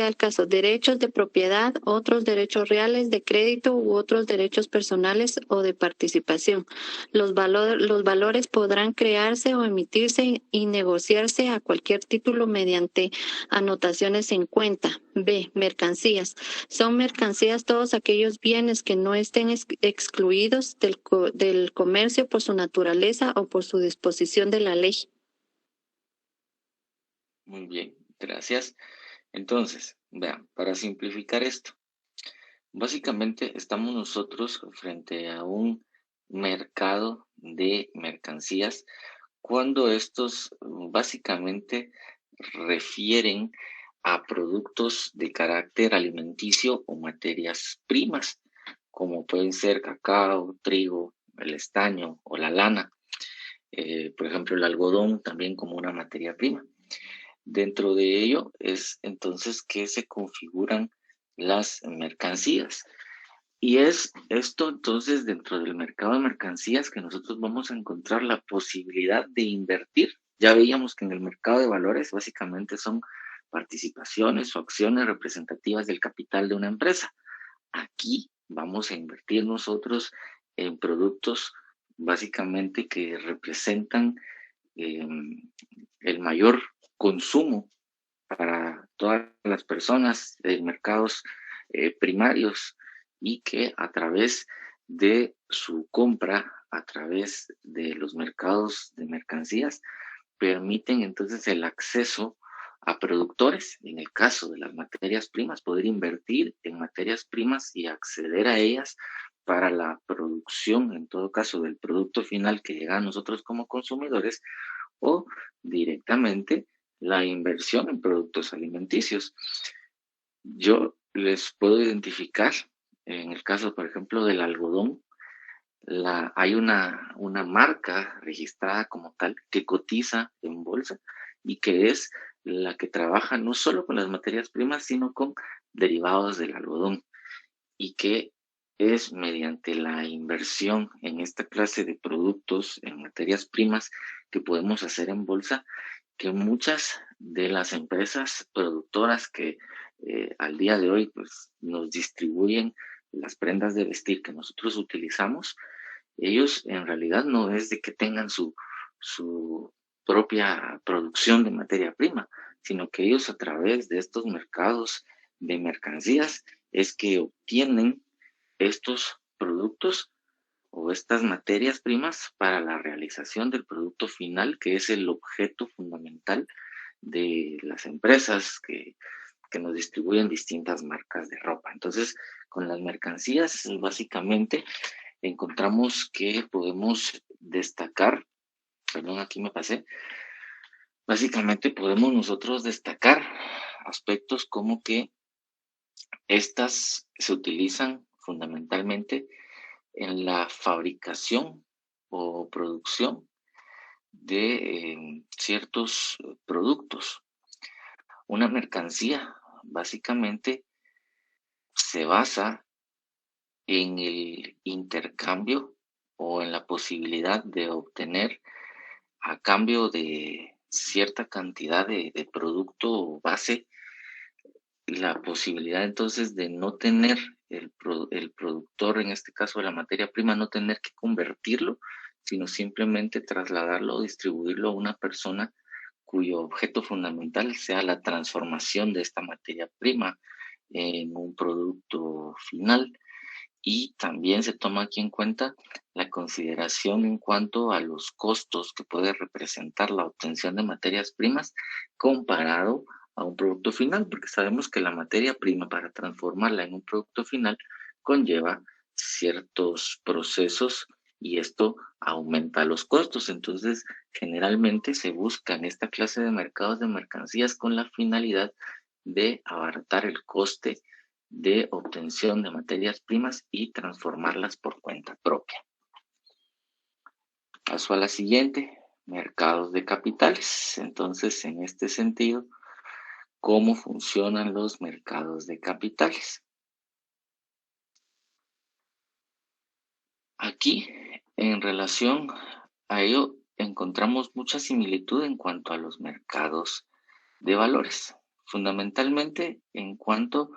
Speaker 2: de propiedad, otros derechos reales de crédito u otros derechos personales o de participación. Los valores podrán crearse o emitirse y negociarse a cualquier título mediante anotaciones en cuenta. B. Mercancías. Son mercancías todos aquellos bienes que no estén excluidos del comercio por su naturaleza o por su disposición de la ley.
Speaker 1: Muy bien, gracias. Entonces, vean, para simplificar esto, básicamente estamos nosotros frente a un mercado de mercancías cuando estos básicamente refieren a productos de carácter alimenticio o materias primas, como pueden ser cacao, trigo, el estaño o la lana. Por ejemplo, el algodón también como una materia prima. Dentro de ello es entonces que se configuran las mercancías. Y es esto entonces dentro del mercado de mercancías que nosotros vamos a encontrar la posibilidad de invertir. Ya veíamos que en el mercado de valores básicamente son participaciones o acciones representativas del capital de una empresa. Aquí vamos a invertir nosotros en productos básicamente que representan el mayor consumo para todas las personas en mercados primarios y que a través de su compra, a través de los mercados de mercancías, permiten entonces el acceso a productores, en el caso de las materias primas, poder invertir en materias primas y acceder a ellas para la producción, en todo caso, del producto final que llega a nosotros como consumidores, o directamente la inversión en productos alimenticios. Yo les puedo identificar, en el caso, por ejemplo, del algodón, hay una marca registrada como tal que cotiza en bolsa y que es la que trabaja no solo con las materias primas, sino con derivados del algodón, y que es mediante la inversión en esta clase de productos, en materias primas que podemos hacer en bolsa, que muchas de las empresas productoras que al día de hoy pues, nos distribuyen las prendas de vestir que nosotros utilizamos, ellos en realidad no es de que tengan su propia producción de materia prima, sino que ellos a través de estos mercados de mercancías es que obtienen estos productos o estas materias primas para la realización del producto final, que es el objeto fundamental de las empresas que nos distribuyen distintas marcas de ropa. Entonces, con las mercancías, básicamente, encontramos que podemos destacar, perdón, aquí me pasé, básicamente podemos nosotros destacar aspectos como que estas se utilizan fundamentalmente en la fabricación o producción de ciertos productos. Una mercancía básicamente se basa en el intercambio o en la posibilidad de obtener a cambio de cierta cantidad de producto base, la posibilidad entonces de no tener el productor, en este caso de la materia prima, no tener que convertirlo, sino simplemente trasladarlo o distribuirlo a una persona cuyo objeto fundamental sea la transformación de esta materia prima en un producto final. Y también se toma aquí en cuenta la consideración en cuanto a los costos que puede representar la obtención de materias primas comparado a un producto final, porque sabemos que la materia prima para transformarla en un producto final conlleva ciertos procesos y esto aumenta los costos. Entonces, generalmente se busca en esta clase de mercados de mercancías con la finalidad de abaratar el coste de obtención de materias primas y transformarlas por cuenta propia. Paso a la siguiente, mercados de capitales. Entonces, en este sentido, ¿cómo funcionan los mercados de capitales? Aquí, en relación a ello, encontramos mucha similitud en cuanto a los mercados de valores, fundamentalmente en cuanto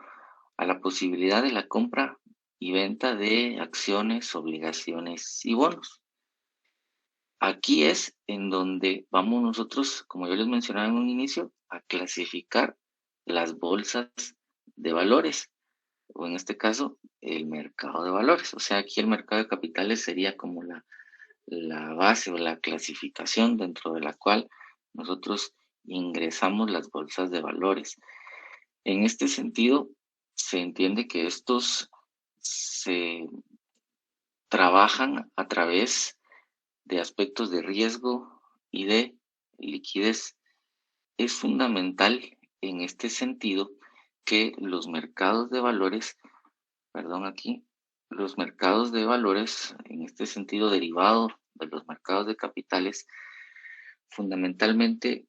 Speaker 1: a la posibilidad de la compra y venta de acciones, obligaciones y bonos. Aquí es en donde vamos nosotros, como yo les mencionaba en un inicio, a clasificar las bolsas de valores, o en este caso, el mercado de valores. O sea, aquí el mercado de capitales sería como la base o la clasificación dentro de la cual nosotros ingresamos las bolsas de valores. En este sentido, se entiende que estos se trabajan a través de aspectos de riesgo y de liquidez. Es fundamental en este sentido que los mercados de valores, los mercados de valores, en este sentido derivado de los mercados de capitales, fundamentalmente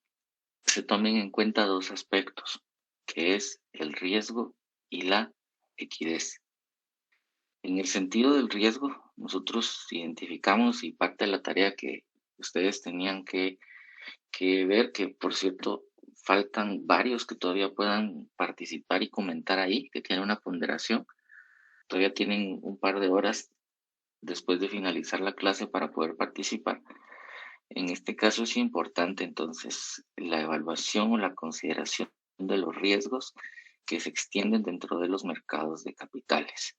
Speaker 1: se tomen en cuenta dos aspectos, que es el riesgo y la liquidez. En el sentido del riesgo, nosotros identificamos y parte de la tarea que ustedes tenían que ver, que por cierto faltan varios que todavía puedan participar y comentar ahí, que tienen una ponderación. Todavía tienen un par de horas después de finalizar la clase para poder participar. En este caso es importante entonces la evaluación o la consideración de los riesgos que se extienden dentro de los mercados de capitales.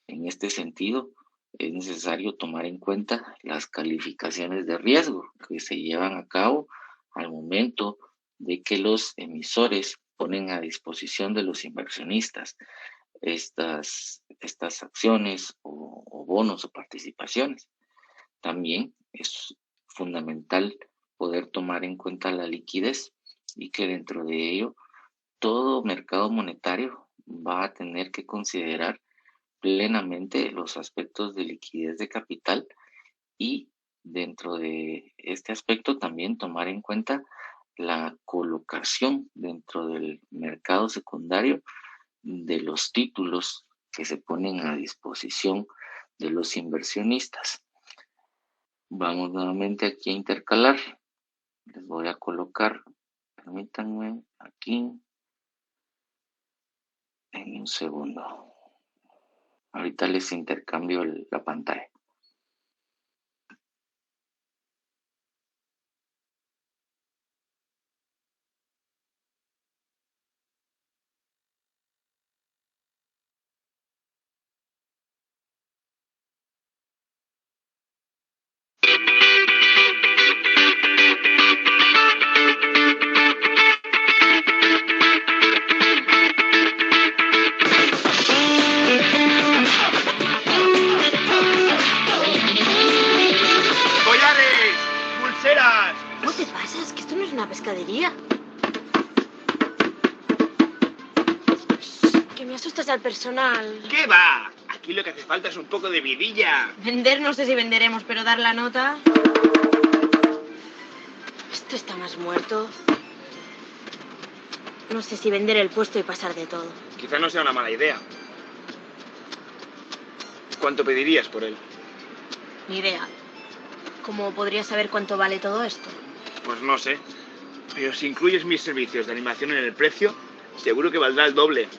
Speaker 1: En este sentido, es necesario tomar en cuenta las calificaciones de riesgo que se llevan a cabo al momento de que los emisores ponen a disposición de los inversionistas estas acciones o bonos o participaciones. También es fundamental poder tomar en cuenta la liquidez y que dentro de ello todo mercado monetario va a tener que considerar plenamente los aspectos de liquidez de capital y dentro de este aspecto también tomar en cuenta la colocación dentro del mercado secundario de los títulos que se ponen a disposición de los inversionistas. Vamos nuevamente aquí a intercalar. Les voy a colocar, permítanme, aquí, en un segundo. Ahorita les intercambio la pantalla.
Speaker 8: ¿Cómo te pasas? Que esto no es una pescadería. Que me asustas al personal.
Speaker 9: ¿Qué va? Aquí lo que hace falta es un poco de vidilla.
Speaker 8: Vender no sé si venderemos, pero dar la nota... Esto está más muerto. No sé si vender el puesto y pasar de todo.
Speaker 9: Quizá no sea una mala idea. ¿Cuánto pedirías por él?
Speaker 8: Ni idea. ¿Cómo podrías saber cuánto vale todo esto?
Speaker 9: Pues no sé. Pero si incluyes mis servicios de animación en el precio, seguro que valdrá el doble.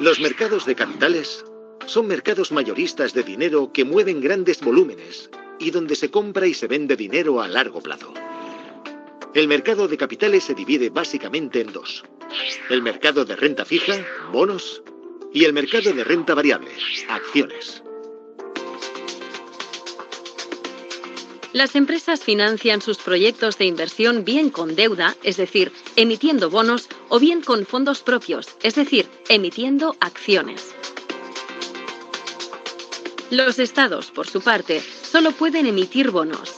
Speaker 10: Los mercados de capitales son mercados mayoristas de dinero que mueven grandes volúmenes y donde se compra y se vende dinero a largo plazo. El mercado de capitales se divide básicamente en dos: el mercado de renta fija, bonos, y el mercado de renta variable, acciones.
Speaker 11: Las empresas financian sus proyectos de inversión bien con deuda, es decir, emitiendo bonos, o bien con fondos propios, es decir, emitiendo acciones. Los estados, por su parte, solo pueden emitir bonos.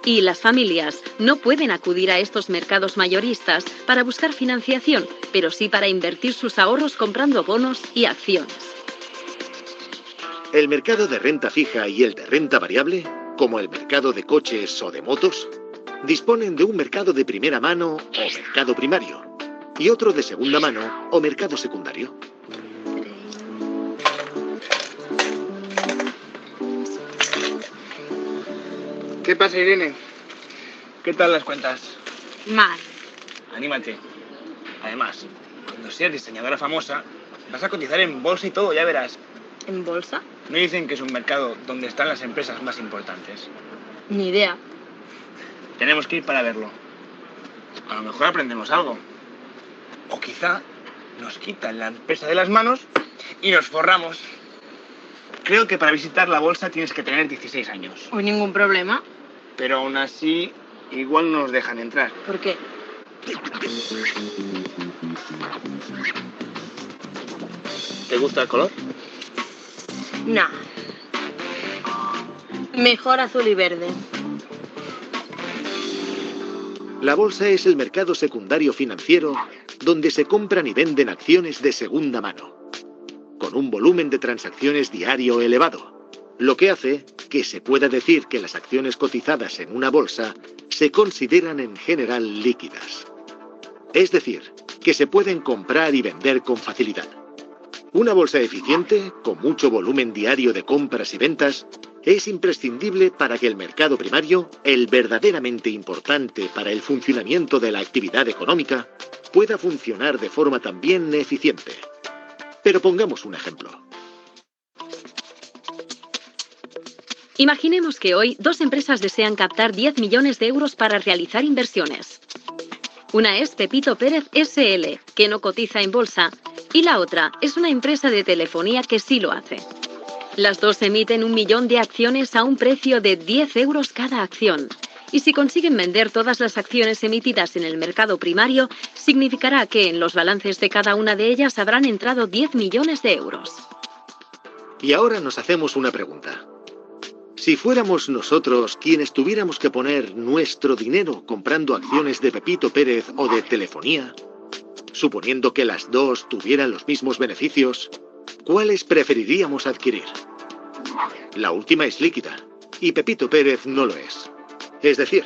Speaker 11: Y las familias no pueden acudir a estos mercados mayoristas para buscar financiación, pero sí para invertir sus ahorros comprando bonos y acciones.
Speaker 10: El mercado de renta fija y el de renta variable, como el mercado de coches o de motos, disponen de un mercado de primera mano o mercado primario y otro de segunda mano o mercado secundario.
Speaker 9: ¿Qué pasa, Irene? ¿Qué tal las cuentas?
Speaker 8: Mal.
Speaker 9: Anímate. Además, cuando seas diseñadora famosa, vas a cotizar en bolsa y todo, ya verás.
Speaker 8: ¿En bolsa?
Speaker 9: Me dicen que es un mercado donde están las empresas más importantes.
Speaker 8: Ni idea.
Speaker 9: Tenemos que ir para verlo. A lo mejor aprendemos algo. O quizá nos quitan la empresa de las manos y nos forramos. Creo que para visitar la bolsa tienes que tener 16 años.
Speaker 8: ¿O ningún problema?
Speaker 9: Pero aún así, igual no nos dejan entrar.
Speaker 8: ¿Por qué?
Speaker 9: ¿Te gusta el color?
Speaker 8: No. Mejor azul y verde.
Speaker 10: La bolsa es el mercado secundario financiero donde se compran y venden acciones de segunda mano, con un volumen de transacciones diario elevado, lo que hace que se pueda decir que las acciones cotizadas en una bolsa se consideran en general líquidas. Es decir, que se pueden comprar y vender con facilidad. Una bolsa eficiente, con mucho volumen diario de compras y ventas, es imprescindible para que el mercado primario, el verdaderamente importante para el funcionamiento de la actividad económica, pueda funcionar de forma también eficiente. Pero pongamos un ejemplo.
Speaker 11: Imaginemos que hoy dos empresas desean captar 10 millones de euros para realizar inversiones. Una es Pepito Pérez S.L., que no cotiza en bolsa, y la otra es una empresa de telefonía que sí lo hace. Las dos emiten 1 millón de acciones a un precio de 10 euros cada acción. Y si consiguen vender todas las acciones emitidas en el mercado primario, significará que en los balances de cada una de ellas habrán entrado 10 millones de euros.
Speaker 10: Y ahora nos hacemos una pregunta. Si fuéramos nosotros quienes tuviéramos que poner nuestro dinero comprando acciones de Pepito Pérez o de Telefonía, suponiendo que las dos tuvieran los mismos beneficios, ¿cuáles preferiríamos adquirir? La última es líquida, y Pepito Pérez no lo es. Es decir,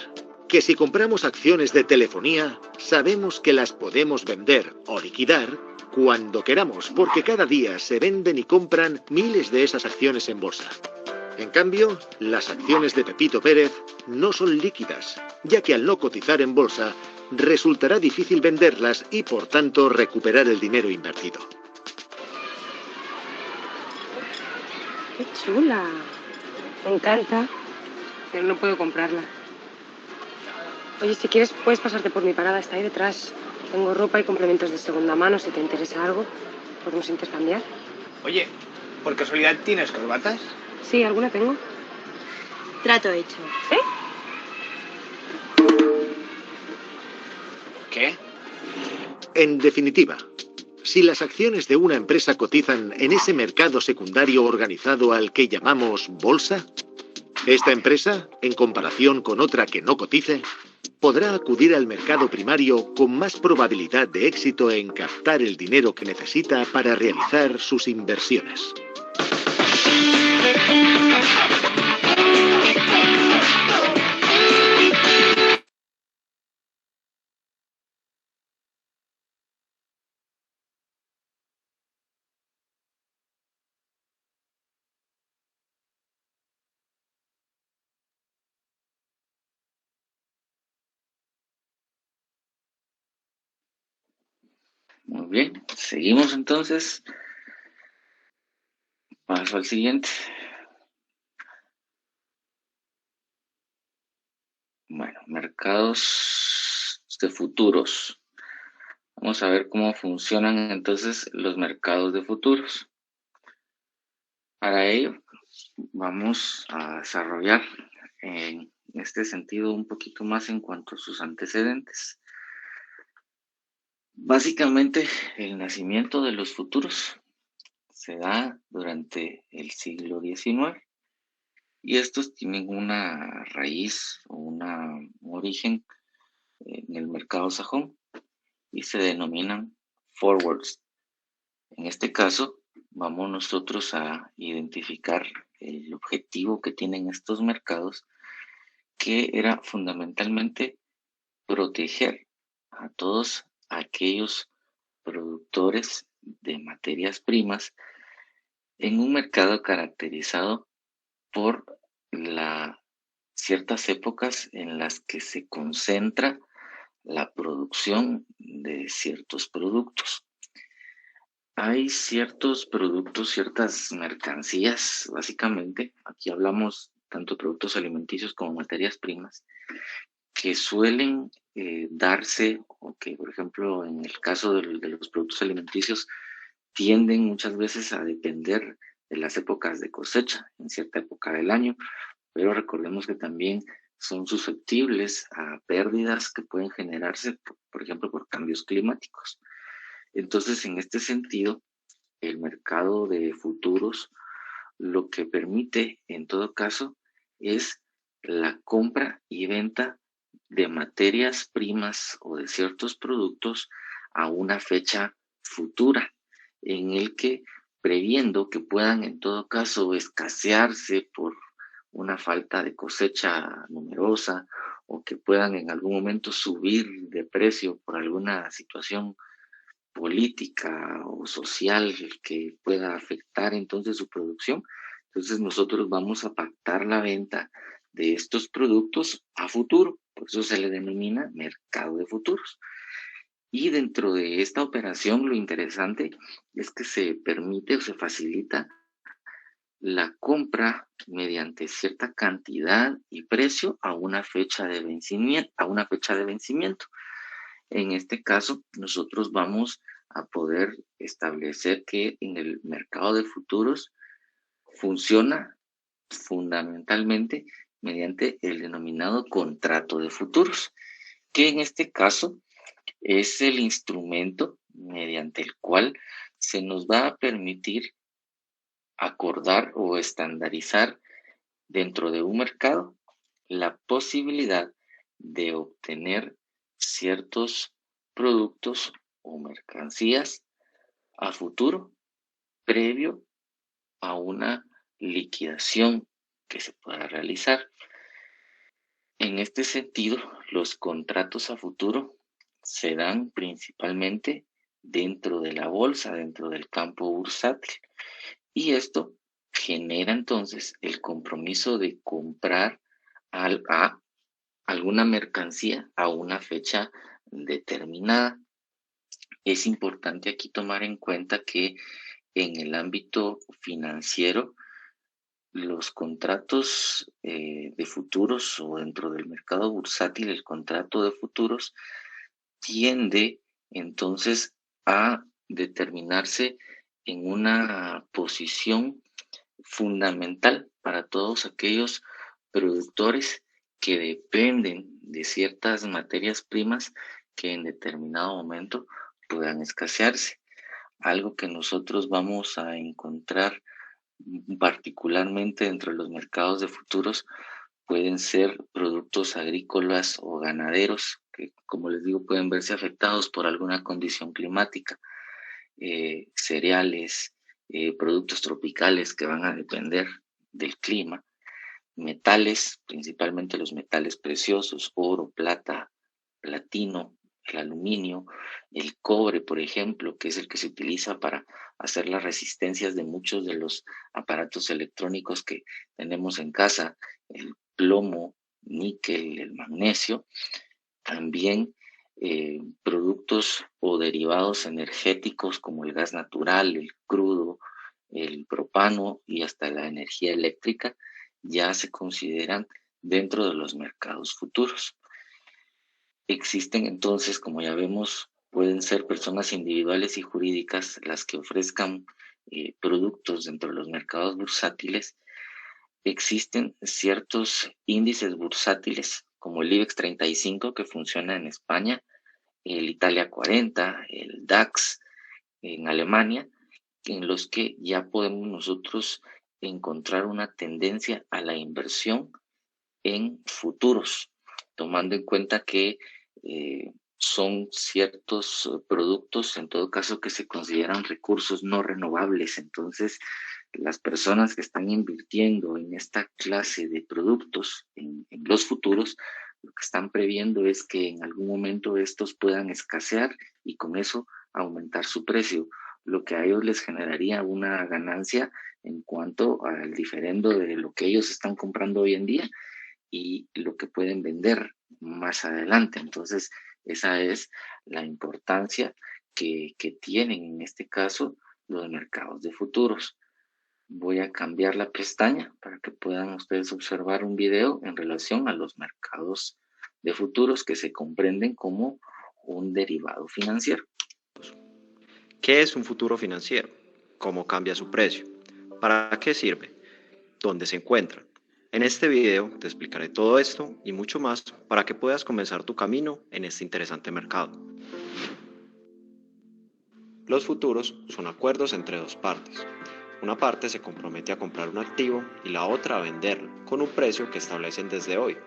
Speaker 10: que si compramos acciones de Telefonía, sabemos que las podemos vender o liquidar cuando queramos, porque cada día se venden y compran miles de esas acciones en bolsa. En cambio, las acciones de Pepito Pérez no son líquidas, ya que al no cotizar en bolsa, resultará difícil venderlas y, por tanto, recuperar el dinero invertido.
Speaker 12: ¡Qué chula! Me encanta, pero no puedo comprarla. Oye, si quieres, puedes pasarte por mi parada, está ahí detrás. Tengo ropa y complementos de segunda mano, si te interesa algo, podemos intercambiar.
Speaker 9: Oye, ¿por casualidad tienes corbatas?
Speaker 12: Sí, alguna tengo.
Speaker 8: Trato hecho.
Speaker 12: ¿Eh?
Speaker 9: ¿Qué?
Speaker 10: En definitiva, si las acciones de una empresa cotizan en ese mercado secundario organizado al que llamamos bolsa, esta empresa, en comparación con otra que no cotice, podrá acudir al mercado primario con más probabilidad de éxito en captar el dinero que necesita para realizar sus inversiones.
Speaker 1: Muy bien, seguimos entonces. Paso al siguiente. Bueno, mercados de futuros. Vamos a ver cómo funcionan entonces los mercados de futuros. Para ello, vamos a desarrollar en este sentido un poquito más en cuanto a sus antecedentes. Básicamente, el nacimiento de los futuros se da durante el siglo XIX y estos tienen una raíz o un origen en el mercado sajón y se denominan forwards. En este caso, vamos nosotros a identificar el objetivo que tienen estos mercados, que era fundamentalmente proteger a todos aquellos productores de materias primas en un mercado caracterizado por ciertas épocas en las que se concentra la producción de ciertos productos. Hay ciertos productos, ciertas mercancías, básicamente, aquí hablamos tanto de productos alimenticios como materias primas, que suelen darse, o que, por ejemplo, en el caso de los productos alimenticios, tienden muchas veces a depender de las épocas de cosecha, en cierta época del año, pero recordemos que también son susceptibles a pérdidas que pueden generarse, por ejemplo, por cambios climáticos. Entonces, en este sentido, el mercado de futuros lo que permite, en todo caso, es la compra y venta de materias primas o de ciertos productos a una fecha futura, en el que, previendo que puedan, en todo caso, escasearse por una falta de cosecha numerosa o que puedan en algún momento subir de precio por alguna situación política o social que pueda afectar entonces su producción, entonces nosotros vamos a pactar la venta de estos productos a futuro, por eso se le denomina mercado de futuros. Y dentro de esta operación lo interesante es que se permite o se facilita la compra mediante cierta cantidad y precio a una fecha de vencimiento. En este caso, nosotros vamos a poder establecer que en el mercado de futuros funciona fundamentalmente mediante el denominado contrato de futuros, que en este caso es el instrumento mediante el cual se nos va a permitir acordar o estandarizar dentro de un mercado la posibilidad de obtener ciertos productos o mercancías a futuro previo a una liquidación que se pueda realizar. En este sentido, los contratos a futuro se dan principalmente dentro de la bolsa, dentro del campo bursátil, y esto genera entonces el compromiso de comprar a alguna mercancía a una fecha determinada. Es importante aquí tomar en cuenta que en el ámbito financiero, los contratos de futuros o dentro del mercado bursátil, el contrato de futuros tiende entonces a determinarse en una posición fundamental para todos aquellos productores que dependen de ciertas materias primas que en determinado momento puedan escasearse. Algo que nosotros vamos a encontrar particularmente dentro de los mercados de futuros pueden ser productos agrícolas o ganaderos que, como les digo, pueden verse afectados por alguna condición climática, cereales, productos tropicales que van a depender del clima, metales, principalmente los metales preciosos, oro, plata, platino, el aluminio, el cobre, por ejemplo, que es el que se utiliza para hacer las resistencias de muchos de los aparatos electrónicos que tenemos en casa, el plomo, níquel, el magnesio, también productos o derivados energéticos como el gas natural, el crudo, el propano y hasta la energía eléctrica ya se consideran dentro de los mercados futuros. Existen entonces, como ya vemos, pueden ser personas individuales y jurídicas las que ofrezcan productos dentro de los mercados bursátiles. Existen ciertos índices bursátiles, como el IBEX 35, que funciona en España, el Italia 40, el DAX en Alemania, en los que ya podemos nosotros encontrar una tendencia a la inversión en futuros, tomando en cuenta que son ciertos productos, en todo caso, que se consideran recursos no renovables. Entonces, las personas que están invirtiendo en esta clase de productos, en los futuros, lo que están previendo es que en algún momento estos puedan escasear y con eso aumentar su precio, lo que a ellos les generaría una ganancia en cuanto al diferendo de lo que ellos están comprando hoy en día y lo que pueden vender más adelante. Entonces, esa es la importancia que tienen en este caso los mercados de futuros. Voy a cambiar la pestaña para que puedan ustedes observar un video en relación a los mercados de futuros que se comprenden como un derivado financiero.
Speaker 13: ¿Qué es un futuro financiero? ¿Cómo cambia su precio? ¿Para qué sirve? ¿Dónde se encuentran? En este video te explicaré todo esto y mucho más para que puedas comenzar tu camino en este interesante mercado. Los futuros son acuerdos entre dos partes. Una parte se compromete a comprar un activo y la otra a venderlo, con un precio que establecen desde hoy.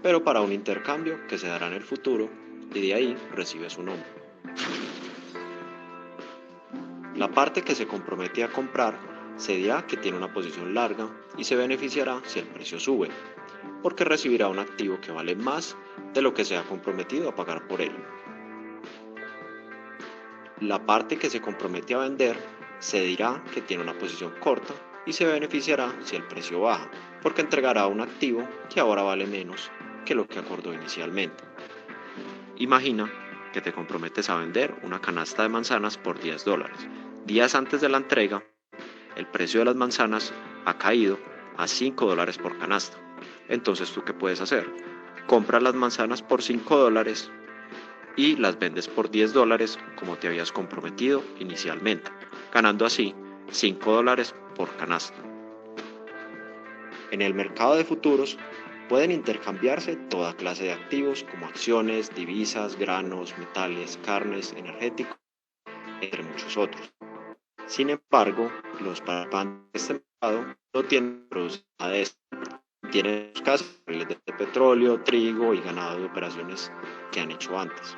Speaker 13: Pero para un intercambio que se dará en el futuro y de ahí recibe su nombre. La parte que se compromete a comprar se dirá que tiene una posición larga y se beneficiará si el precio sube, porque recibirá un activo que vale más de lo que se ha comprometido a pagar por él. La parte que se compromete a vender se dirá que tiene una posición corta y se beneficiará si el precio baja, porque entregará un activo que ahora vale menos que lo que acordó inicialmente. Imagina que te comprometes a vender una canasta de manzanas por $10. Días antes de la entrega, el precio de las manzanas ha caído a $5 por canasta. Entonces, ¿tú qué puedes hacer? Compras las manzanas por $5 y las vendes por $10 como te habías comprometido inicialmente, ganando así $5 por canasta. En el mercado de futuros pueden intercambiarse toda clase de activos como acciones, divisas, granos, metales, carnes, energéticos, entre muchos otros. Sin embargo, los participantes de este no tienen producción de esto. Tienen casas de petróleo, trigo y ganado de operaciones que han hecho antes.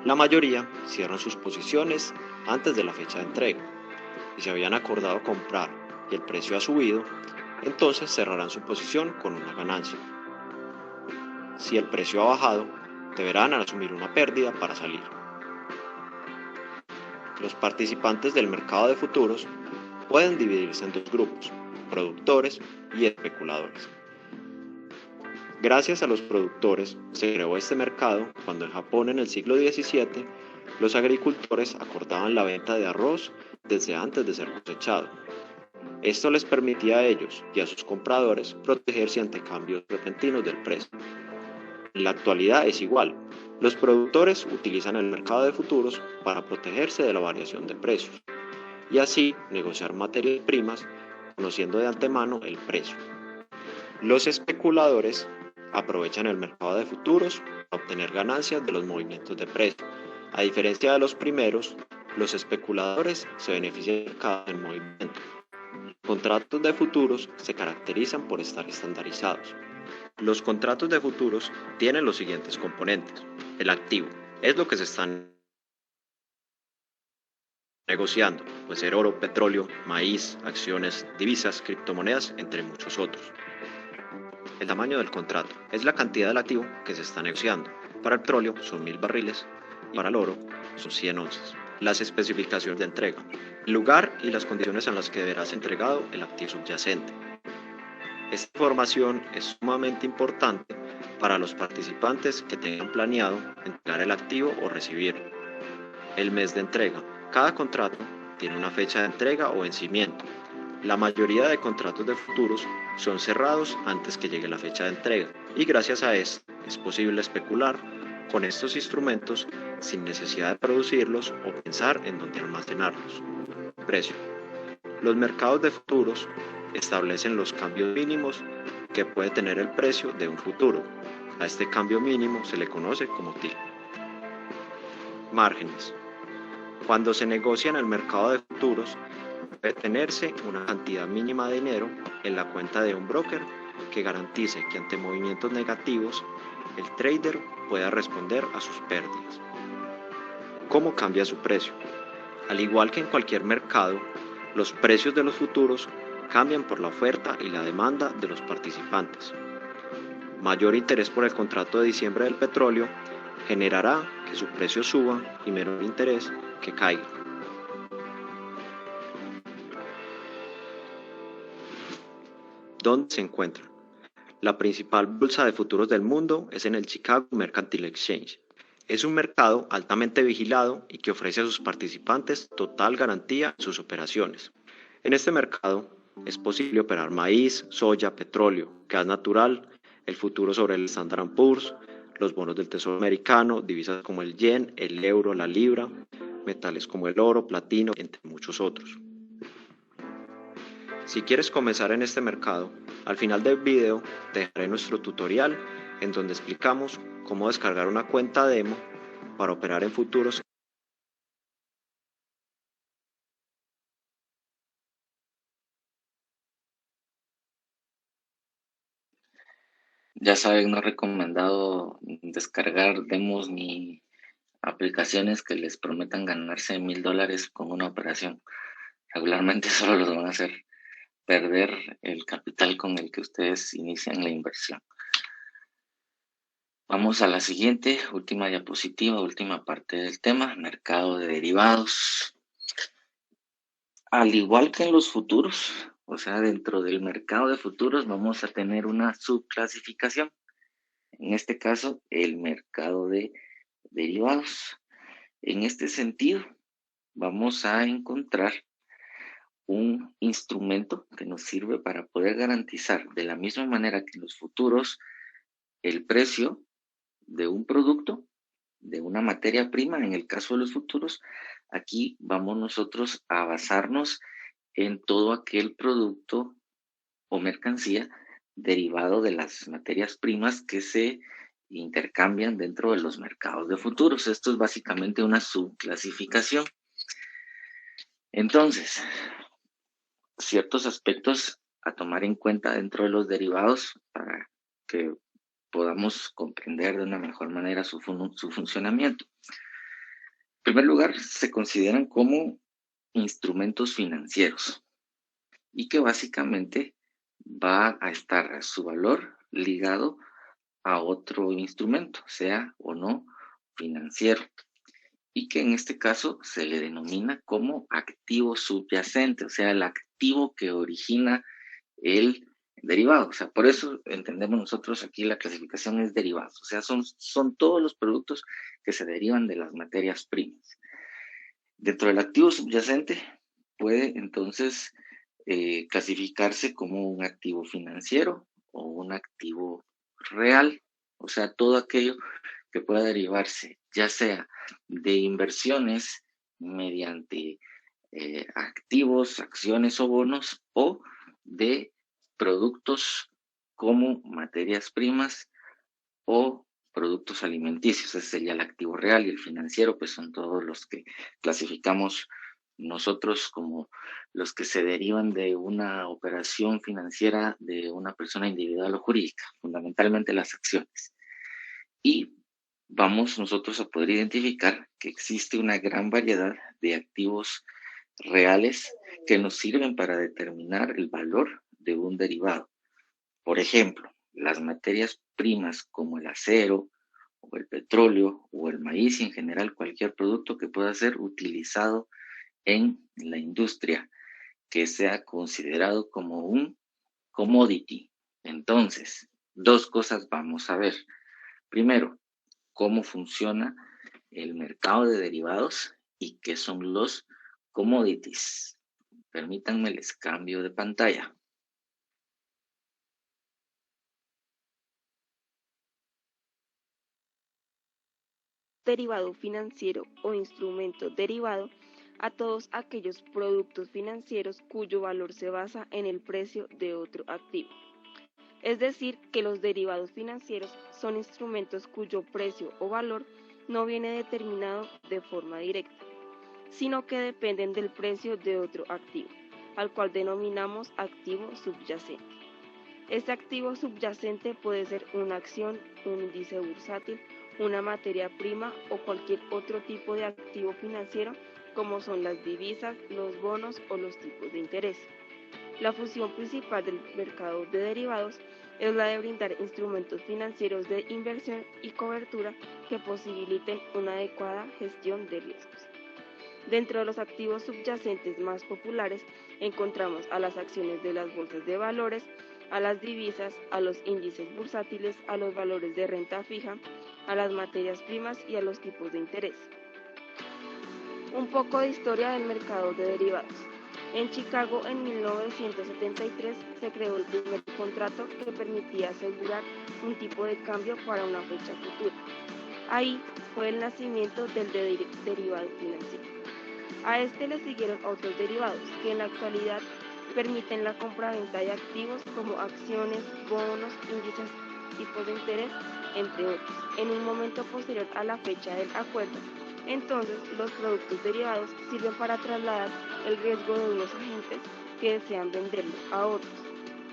Speaker 13: La mayoría cierran sus posiciones antes de la fecha de entrega. Si se habían acordado comprar y el precio ha subido, entonces cerrarán su posición con una ganancia. Si el precio ha bajado, deberán asumir una pérdida para salir. Los participantes del mercado de futuros pueden dividirse en dos grupos, productores y especuladores. Gracias a los productores se creó este mercado cuando en Japón en el siglo XVII los agricultores acordaban la venta de arroz desde antes de ser cosechado. Esto les permitía a ellos y a sus compradores protegerse ante cambios repentinos del precio. En la actualidad es igual. Los productores utilizan el mercado de futuros para protegerse de la variación de precios y así negociar materias primas conociendo de antemano el precio. Los especuladores aprovechan el mercado de futuros para obtener ganancias de los movimientos de precio. A diferencia de los primeros, los especuladores se benefician del mercado en movimiento. Los contratos de futuros se caracterizan por estar estandarizados. Los contratos de futuros tienen los siguientes componentes. El activo es lo que se están negociando, puede ser oro, petróleo, maíz, acciones, divisas, criptomonedas, entre muchos otros. El tamaño del contrato es la cantidad del activo que se está negociando. Para el petróleo son 1000 barriles y para el oro son 100 onzas. Las especificaciones de entrega, el lugar y las condiciones en las que deberá ser entregado el activo subyacente. Esta información es sumamente importante para los participantes que tengan planeado entregar el activo o recibirlo. El mes de entrega. Cada contrato tiene una fecha de entrega o vencimiento. La mayoría de contratos de futuros son cerrados antes que llegue la fecha de entrega y gracias a esto es posible especular con estos instrumentos sin necesidad de producirlos o pensar en dónde almacenarlos. Precio. Los mercados de futuros establecen los cambios mínimos que puede tener el precio de un futuro. A este cambio mínimo se le conoce como TIC. Márgenes. Cuando se negocia en el mercado de futuros, debe tenerse una cantidad mínima de dinero en la cuenta de un broker que garantice que ante movimientos negativos, el trader pueda responder a sus pérdidas. ¿Cómo cambia su precio? Al igual que en cualquier mercado, los precios de los futuros cambian por la oferta y la demanda de los participantes. Mayor interés por el contrato de diciembre del petróleo generará que su precio suba y menor interés que caiga. ¿Dónde se encuentra? La principal bolsa de futuros del mundo es en el Chicago Mercantile Exchange. Es un mercado altamente vigilado y que ofrece a sus participantes total garantía en sus operaciones. En este mercado es posible operar maíz, soya, petróleo, gas natural, el futuro sobre el Standard & Poor's, los bonos del Tesoro americano, divisas como el yen, el euro, la libra, metales como el oro, platino, entre muchos otros. Si quieres comenzar en este mercado, al final del video te dejaré nuestro tutorial en donde explicamos cómo descargar una cuenta demo para operar en futuros.
Speaker 1: Ya saben, no he recomendado descargar demos ni aplicaciones que les prometan ganarse $1000 con una operación. Regularmente solo los van a hacer perder el capital con el que ustedes inician la inversión. Vamos a la siguiente, última diapositiva, última parte del tema, mercado de derivados. Al igual que en los futuros, o sea, dentro del mercado de futuros vamos a tener una subclasificación. En este caso, el mercado de derivados. En este sentido, vamos a encontrar un instrumento que nos sirve para poder garantizar de la misma manera que en los futuros el precio de un producto, de una materia prima, en el caso de los futuros, aquí vamos nosotros a basarnos en todo aquel producto o mercancía derivado de las materias primas que se intercambian dentro de los mercados de futuros. Esto es básicamente una subclasificación. Entonces, ciertos aspectos a tomar en cuenta dentro de los derivados para que podamos comprender de una mejor manera su funcionamiento. En primer lugar, se consideran como instrumentos financieros y que básicamente va a estar su valor ligado a otro instrumento, sea o no financiero, y que en este caso se le denomina como activo subyacente, o sea, el activo que origina el derivado. O sea, por eso entendemos nosotros aquí la clasificación es derivados, o sea, son todos los productos que se derivan de las materias primas. Dentro del activo subyacente puede entonces clasificarse como un activo financiero o un activo real, o sea, todo aquello que pueda derivarse, ya sea de inversiones mediante activos, acciones o bonos, o de productos como materias primas o productos alimenticios. Ese sería el activo real, y el financiero pues son todos los que clasificamos nosotros como los que se derivan de una operación financiera de una persona individual o jurídica, fundamentalmente las acciones. Y vamos nosotros a poder identificar que existe una gran variedad de activos reales que nos sirven para determinar el valor de un derivado. Por ejemplo, las materias primas como el acero o el petróleo o el maíz y en general cualquier producto que pueda ser utilizado en la industria, que sea considerado como un commodity. Entonces, dos cosas vamos a ver. Primero, cómo funciona el mercado de derivados y qué son los commodities. Permítanme, les cambio de pantalla.
Speaker 14: Derivado financiero o instrumento derivado a todos aquellos productos financieros cuyo valor se basa en el precio de otro activo. Es decir, que los derivados financieros son instrumentos cuyo precio o valor no viene determinado de forma directa, sino que dependen del precio de otro activo, al cual denominamos activo subyacente. Este activo subyacente puede ser una acción, un índice bursátil, una materia prima o cualquier otro tipo de activo financiero, como son las divisas, los bonos o los tipos de interés. La función principal del mercado de derivados es la de brindar instrumentos financieros de inversión y cobertura que posibiliten una adecuada gestión de riesgos. Dentro de los activos subyacentes más populares encontramos a las acciones de las bolsas de valores, a las divisas, a los índices bursátiles, a los valores de renta fija, a las materias primas y a los tipos de interés. Un poco de historia del mercado de derivados. En Chicago, en 1973, se creó el primer contrato que permitía asegurar un tipo de cambio para una fecha futura. Ahí fue el nacimiento del derivado financiero. A este le siguieron otros derivados que en la actualidad permiten la compra-venta de activos como acciones, bonos, índices, tipos de interés, entre otros, en un momento posterior a la fecha del acuerdo. Entonces, los productos derivados sirven para trasladar el riesgo de unos agentes que desean venderlo a otros,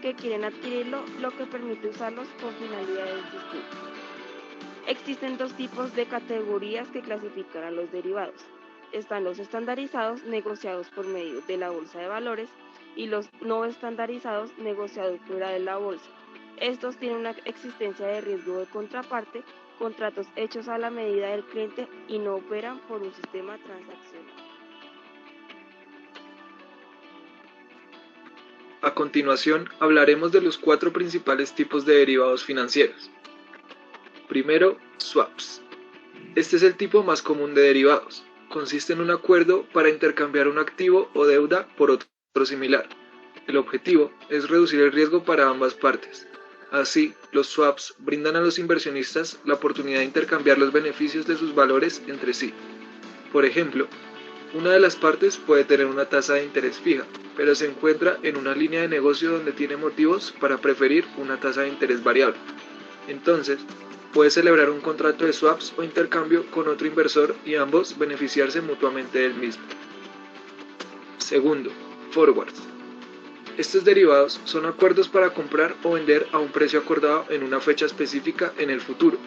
Speaker 14: que quieren adquirirlo, lo que permite usarlos con finalidades distintas. Existen dos tipos de categorías que clasifican a los derivados. Están los estandarizados, negociados por medio de la bolsa de valores, y los no estandarizados, negociados fuera de la bolsa. Estos tienen una existencia de riesgo de contraparte, contratos hechos a la medida del cliente y no operan por un sistema transaccional.
Speaker 15: A continuación, hablaremos de los 4 principales tipos de derivados financieros. Primero, swaps. Este es el tipo más común de derivados. Consiste en un acuerdo para intercambiar un activo o deuda por otro similar. El objetivo es reducir el riesgo para ambas partes. Así, los swaps brindan a los inversionistas la oportunidad de intercambiar los beneficios de sus valores entre sí. Por ejemplo, una de las partes puede tener una tasa de interés fija, pero se encuentra en una línea de negocio donde tiene motivos para preferir una tasa de interés variable. Entonces, puede celebrar un contrato de swaps o intercambio con otro inversor y ambos beneficiarse mutuamente del mismo. Segundo, forwards. Estos derivados son acuerdos para comprar o vender a un precio acordado en una fecha específica en el futuro.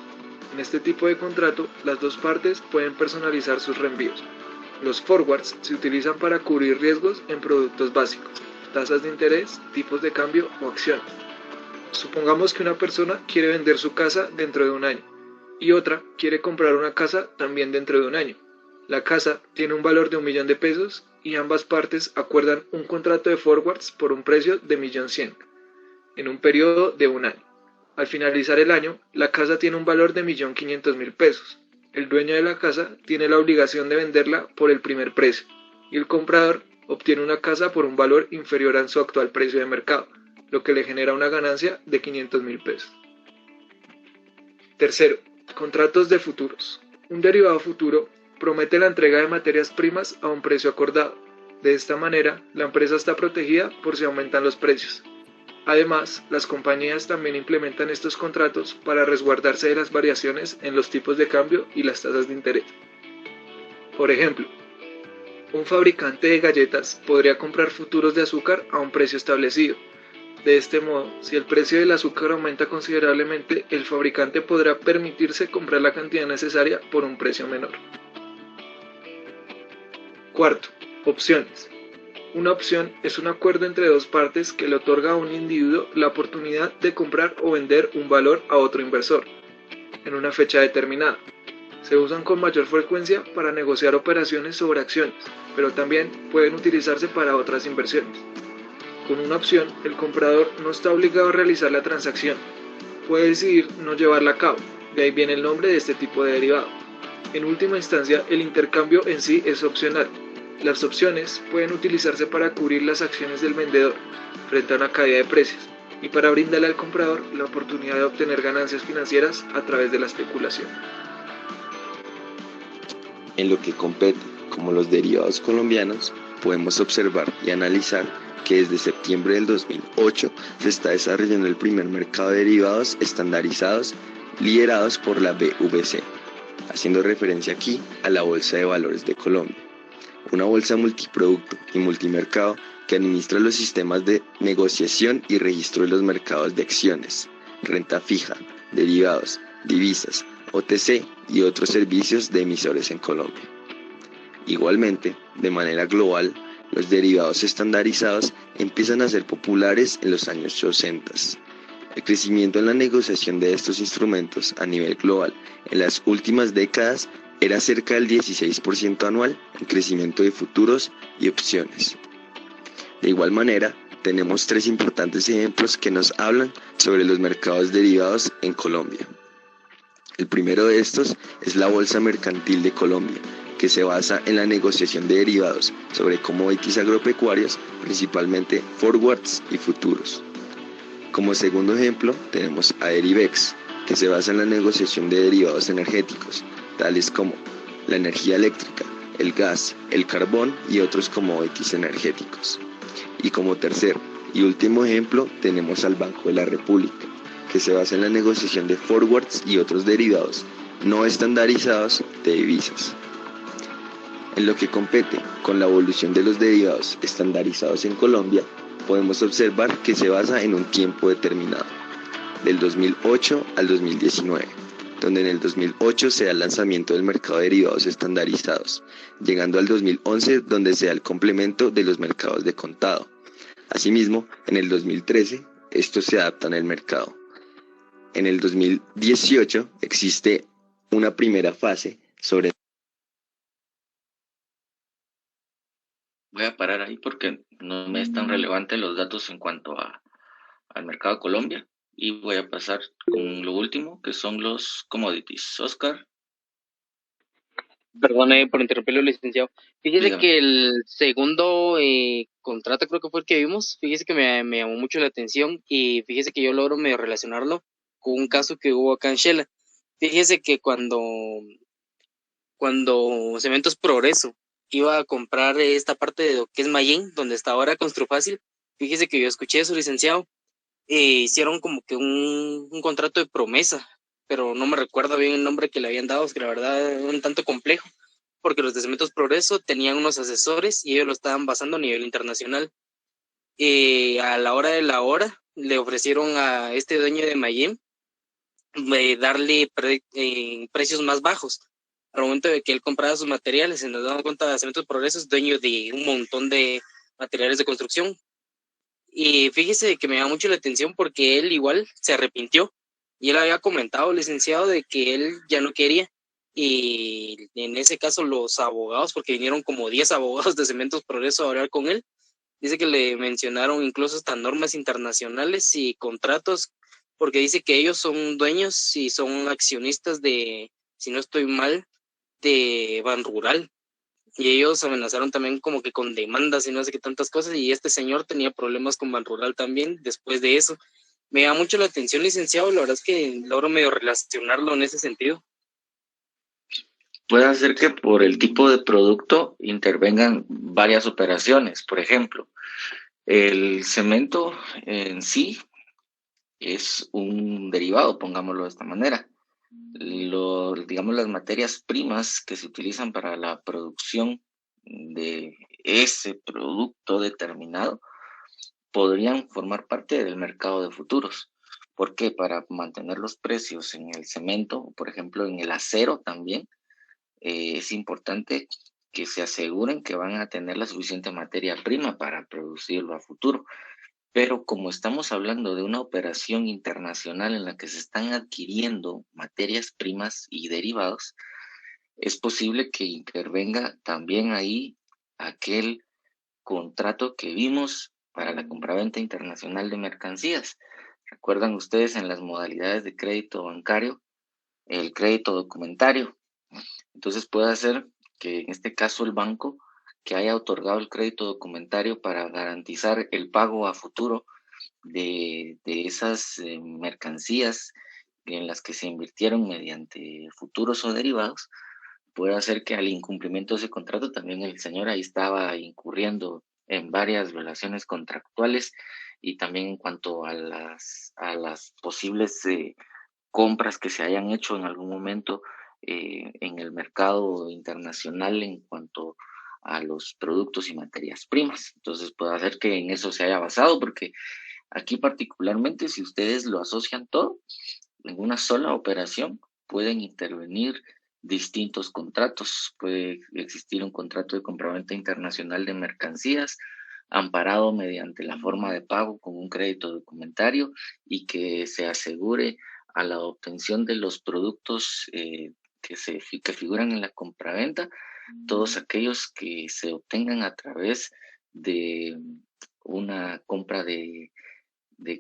Speaker 15: En este tipo de contrato, las dos partes pueden personalizar sus reenvíos. Los forwards se utilizan para cubrir riesgos en productos básicos, tasas de interés, tipos de cambio o acciones. Supongamos que una persona quiere vender su casa dentro de un año y otra quiere comprar una casa también dentro de un año. La casa tiene un valor de 1.000.000 de pesos y ambas partes acuerdan un contrato de forwards por un precio de 1.100.000 en un periodo de un año. Al finalizar el año, la casa tiene un valor de 1.500.000 pesos. El dueño de la casa tiene la obligación de venderla por el primer precio y el comprador obtiene una casa por un valor inferior a su actual precio de mercado, lo que le genera una ganancia de 500.000 pesos. Tercero, contratos de futuros. Un derivado futuro promete la entrega de materias primas a un precio acordado. De esta manera, la empresa está protegida por si aumentan los precios. Además, las compañías también implementan estos contratos para resguardarse de las variaciones en los tipos de cambio y las tasas de interés. Por ejemplo, un fabricante de galletas podría comprar futuros de azúcar a un precio establecido. De este modo, si el precio del azúcar aumenta considerablemente, el fabricante podrá permitirse comprar la cantidad necesaria por un precio menor. Cuarto, opciones. Una opción es un acuerdo entre dos partes que le otorga a un individuo la oportunidad de comprar o vender un valor a otro inversor en una fecha determinada. Se usan con mayor frecuencia para negociar operaciones sobre acciones, pero también pueden utilizarse para otras inversiones. Con una opción, el comprador no está obligado a realizar la transacción. Puede decidir no llevarla a cabo, de ahí viene el nombre de este tipo de derivado. En última instancia, el intercambio en sí es opcional. Las opciones pueden utilizarse para cubrir las acciones del vendedor frente a una caída de precios y para brindarle al comprador la oportunidad de obtener ganancias financieras a través de la especulación.
Speaker 16: En lo que compete, como los derivados colombianos, podemos observar y analizar que desde septiembre del 2008 se está desarrollando el primer mercado de derivados estandarizados liderados por la BVC, haciendo referencia aquí a la Bolsa de Valores de Colombia, una bolsa multiproducto y multimercado que administra los sistemas de negociación y registro de los mercados de acciones, renta fija, derivados, divisas, OTC y otros servicios de emisores en Colombia. Igualmente, de manera global, los derivados estandarizados empiezan a ser populares en los años 80. El crecimiento en la negociación de estos instrumentos a nivel global en las últimas décadas era cerca del 16% anual en crecimiento de futuros y opciones. De igual manera, tenemos tres importantes ejemplos que nos hablan sobre los mercados derivados en Colombia. El primero de estos es la Bolsa Mercantil de Colombia, que se basa en la negociación de derivados sobre commodities agropecuarios, principalmente forwards y futuros. Como segundo ejemplo, tenemos a Derivex, que se basa en la negociación de derivados energéticos, tales como la energía eléctrica, el gas, el carbón y otros commodities energéticos. Y como tercer y último ejemplo, tenemos al Banco de la República, que se basa en la negociación de forwards y otros derivados no estandarizados de divisas. En lo que compete con la evolución de los derivados estandarizados en Colombia, podemos observar que se basa en un tiempo determinado, del 2008 al 2019, donde en el 2008 se da el lanzamiento del mercado de derivados estandarizados, llegando al 2011 donde se da el complemento de los mercados de contado. Asimismo, en el 2013, estos se adaptan al mercado. En el 2018 existe una primera fase sobre...
Speaker 1: Voy a parar ahí porque no me es tan relevante los datos en cuanto al mercado de Colombia y voy a pasar con lo último, que son los commodities. Oscar.
Speaker 17: Perdone por interrumpirlo, licenciado. Fíjese
Speaker 1: Dígame.
Speaker 17: que el segundo contrato, creo que fue el que vimos, fíjese que me llamó mucho la atención y fíjese que yo logro medio relacionarlo con un caso que hubo acá en Shela. Fíjese que cuando Cementos Progreso iba a comprar esta parte de lo que es Mayén, donde está ahora Construfácil, fíjese que yo escuché eso, licenciado, hicieron como que un contrato de promesa, pero no me recuerdo bien el nombre que le habían dado, es que la verdad era un tanto complejo, porque los de Cementos Progreso tenían unos asesores y ellos lo estaban basando a nivel internacional. A la hora de la hora le ofrecieron a este dueño de Mayem darle precios más bajos. Al momento de que él compraba sus materiales, se nos damos cuenta de Cementos Progreso es dueño de un montón de materiales de construcción. Y fíjese que me da mucho la atención porque él igual se arrepintió. Y él había comentado, licenciado, de que él ya no quería. Y en ese caso los abogados, porque vinieron como 10 abogados de Cementos Progreso a hablar con él, dice que le mencionaron incluso hasta normas internacionales y contratos, porque dice que ellos son dueños y son accionistas de, si no estoy mal, de Banrural. Y ellos amenazaron también como que con demandas y no sé qué tantas cosas, y este señor tenía problemas con Banrural también después de eso. Me da mucho la atención, licenciado, la verdad es que logro medio relacionarlo en ese sentido.
Speaker 1: Puede ser que por el tipo de producto intervengan varias operaciones. Por ejemplo, el cemento en sí es un derivado, pongámoslo de esta manera. Digamos, las materias primas que se utilizan para la producción de ese producto determinado podrían formar parte del mercado de futuros. ¿Por qué? Para mantener los precios en el cemento, por ejemplo, en el acero también, es importante que se aseguren que van a tener la suficiente materia prima para producirlo a futuro. Pero como estamos hablando de una operación internacional en la que se están adquiriendo materias primas y derivados, es posible que intervenga también ahí aquel contrato que vimos para la compraventa internacional de mercancías. ¿Recuerdan ustedes en las modalidades de crédito bancario el crédito documentario? Entonces puede ser que en este caso el banco que haya otorgado el crédito documentario para garantizar el pago a futuro de esas mercancías en las que se invirtieron mediante futuros o derivados, puede hacer que al incumplimiento de ese contrato también el señor ahí estaba incurriendo en varias violaciones contractuales y también en cuanto a las posibles compras que se hayan hecho en algún momento en el mercado internacional en cuanto a los productos y materias primas. Entonces puede hacer que en eso se haya basado, porque aquí particularmente si ustedes lo asocian todo en una sola operación, pueden intervenir distintos contratos. Puede existir un contrato de compraventa internacional de mercancías amparado mediante la forma de pago con un crédito documentario y que se asegure a la obtención de los productos que figuran en la compraventa, todos aquellos que se obtengan a través de una compra de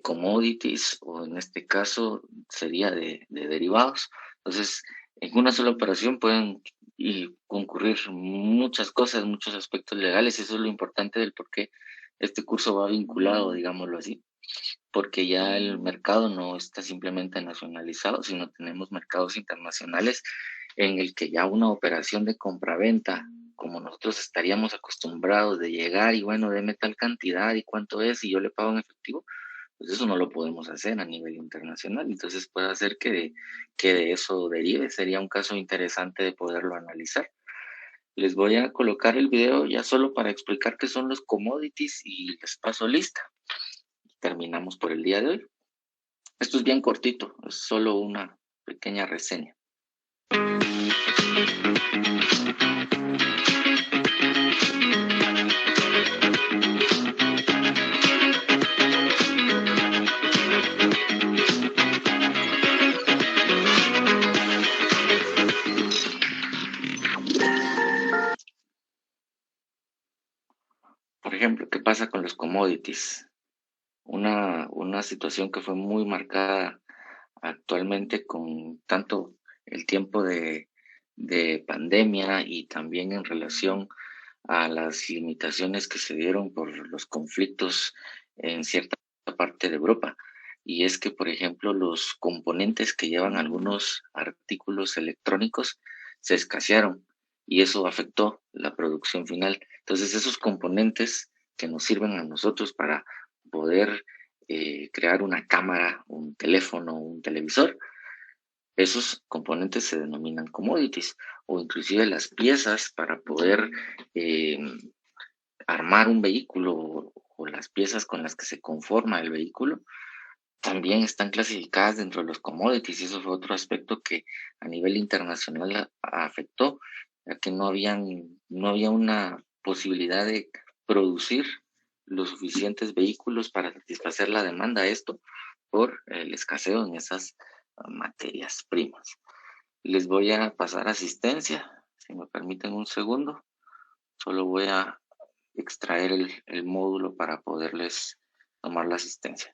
Speaker 1: commodities, o en este caso sería de derivados. Entonces, en una sola operación pueden concurrir muchas cosas, muchos aspectos legales. Eso es lo importante del por qué este curso va vinculado, digámoslo así, porque ya el mercado no está simplemente nacionalizado, sino tenemos mercados internacionales en el que ya una operación de compraventa, como nosotros estaríamos acostumbrados de llegar y bueno, deme tal cantidad y cuánto es y yo le pago en efectivo, pues eso no lo podemos hacer a nivel internacional. Entonces puede hacer que de eso derive. Sería un caso interesante de poderlo analizar. Les voy a colocar el video ya solo para explicar qué son los commodities y les paso lista. Terminamos por el día de hoy. Esto es bien cortito, es solo una pequeña reseña. Por ejemplo, ¿qué pasa con los commodities? Una situación que fue muy marcada actualmente con tanto el tiempo de pandemia y también en relación a las limitaciones que se dieron por los conflictos en cierta parte de Europa. Y es que, por ejemplo, los componentes que llevan algunos artículos electrónicos se escasearon y eso afectó la producción final. Entonces, esos componentes que nos sirven a nosotros para poder crear una cámara, un teléfono, un televisor, esos componentes se denominan commodities, o inclusive las piezas para poder armar un vehículo o las piezas con las que se conforma el vehículo también están clasificadas dentro de los commodities, y eso fue otro aspecto que a nivel internacional afectó, ya que no había una posibilidad de producir los suficientes vehículos para satisfacer la demanda, esto por el escaseo en esas materias primas. Les voy a pasar asistencia, si me permiten un segundo. Solo voy a extraer el módulo para poderles tomar la asistencia.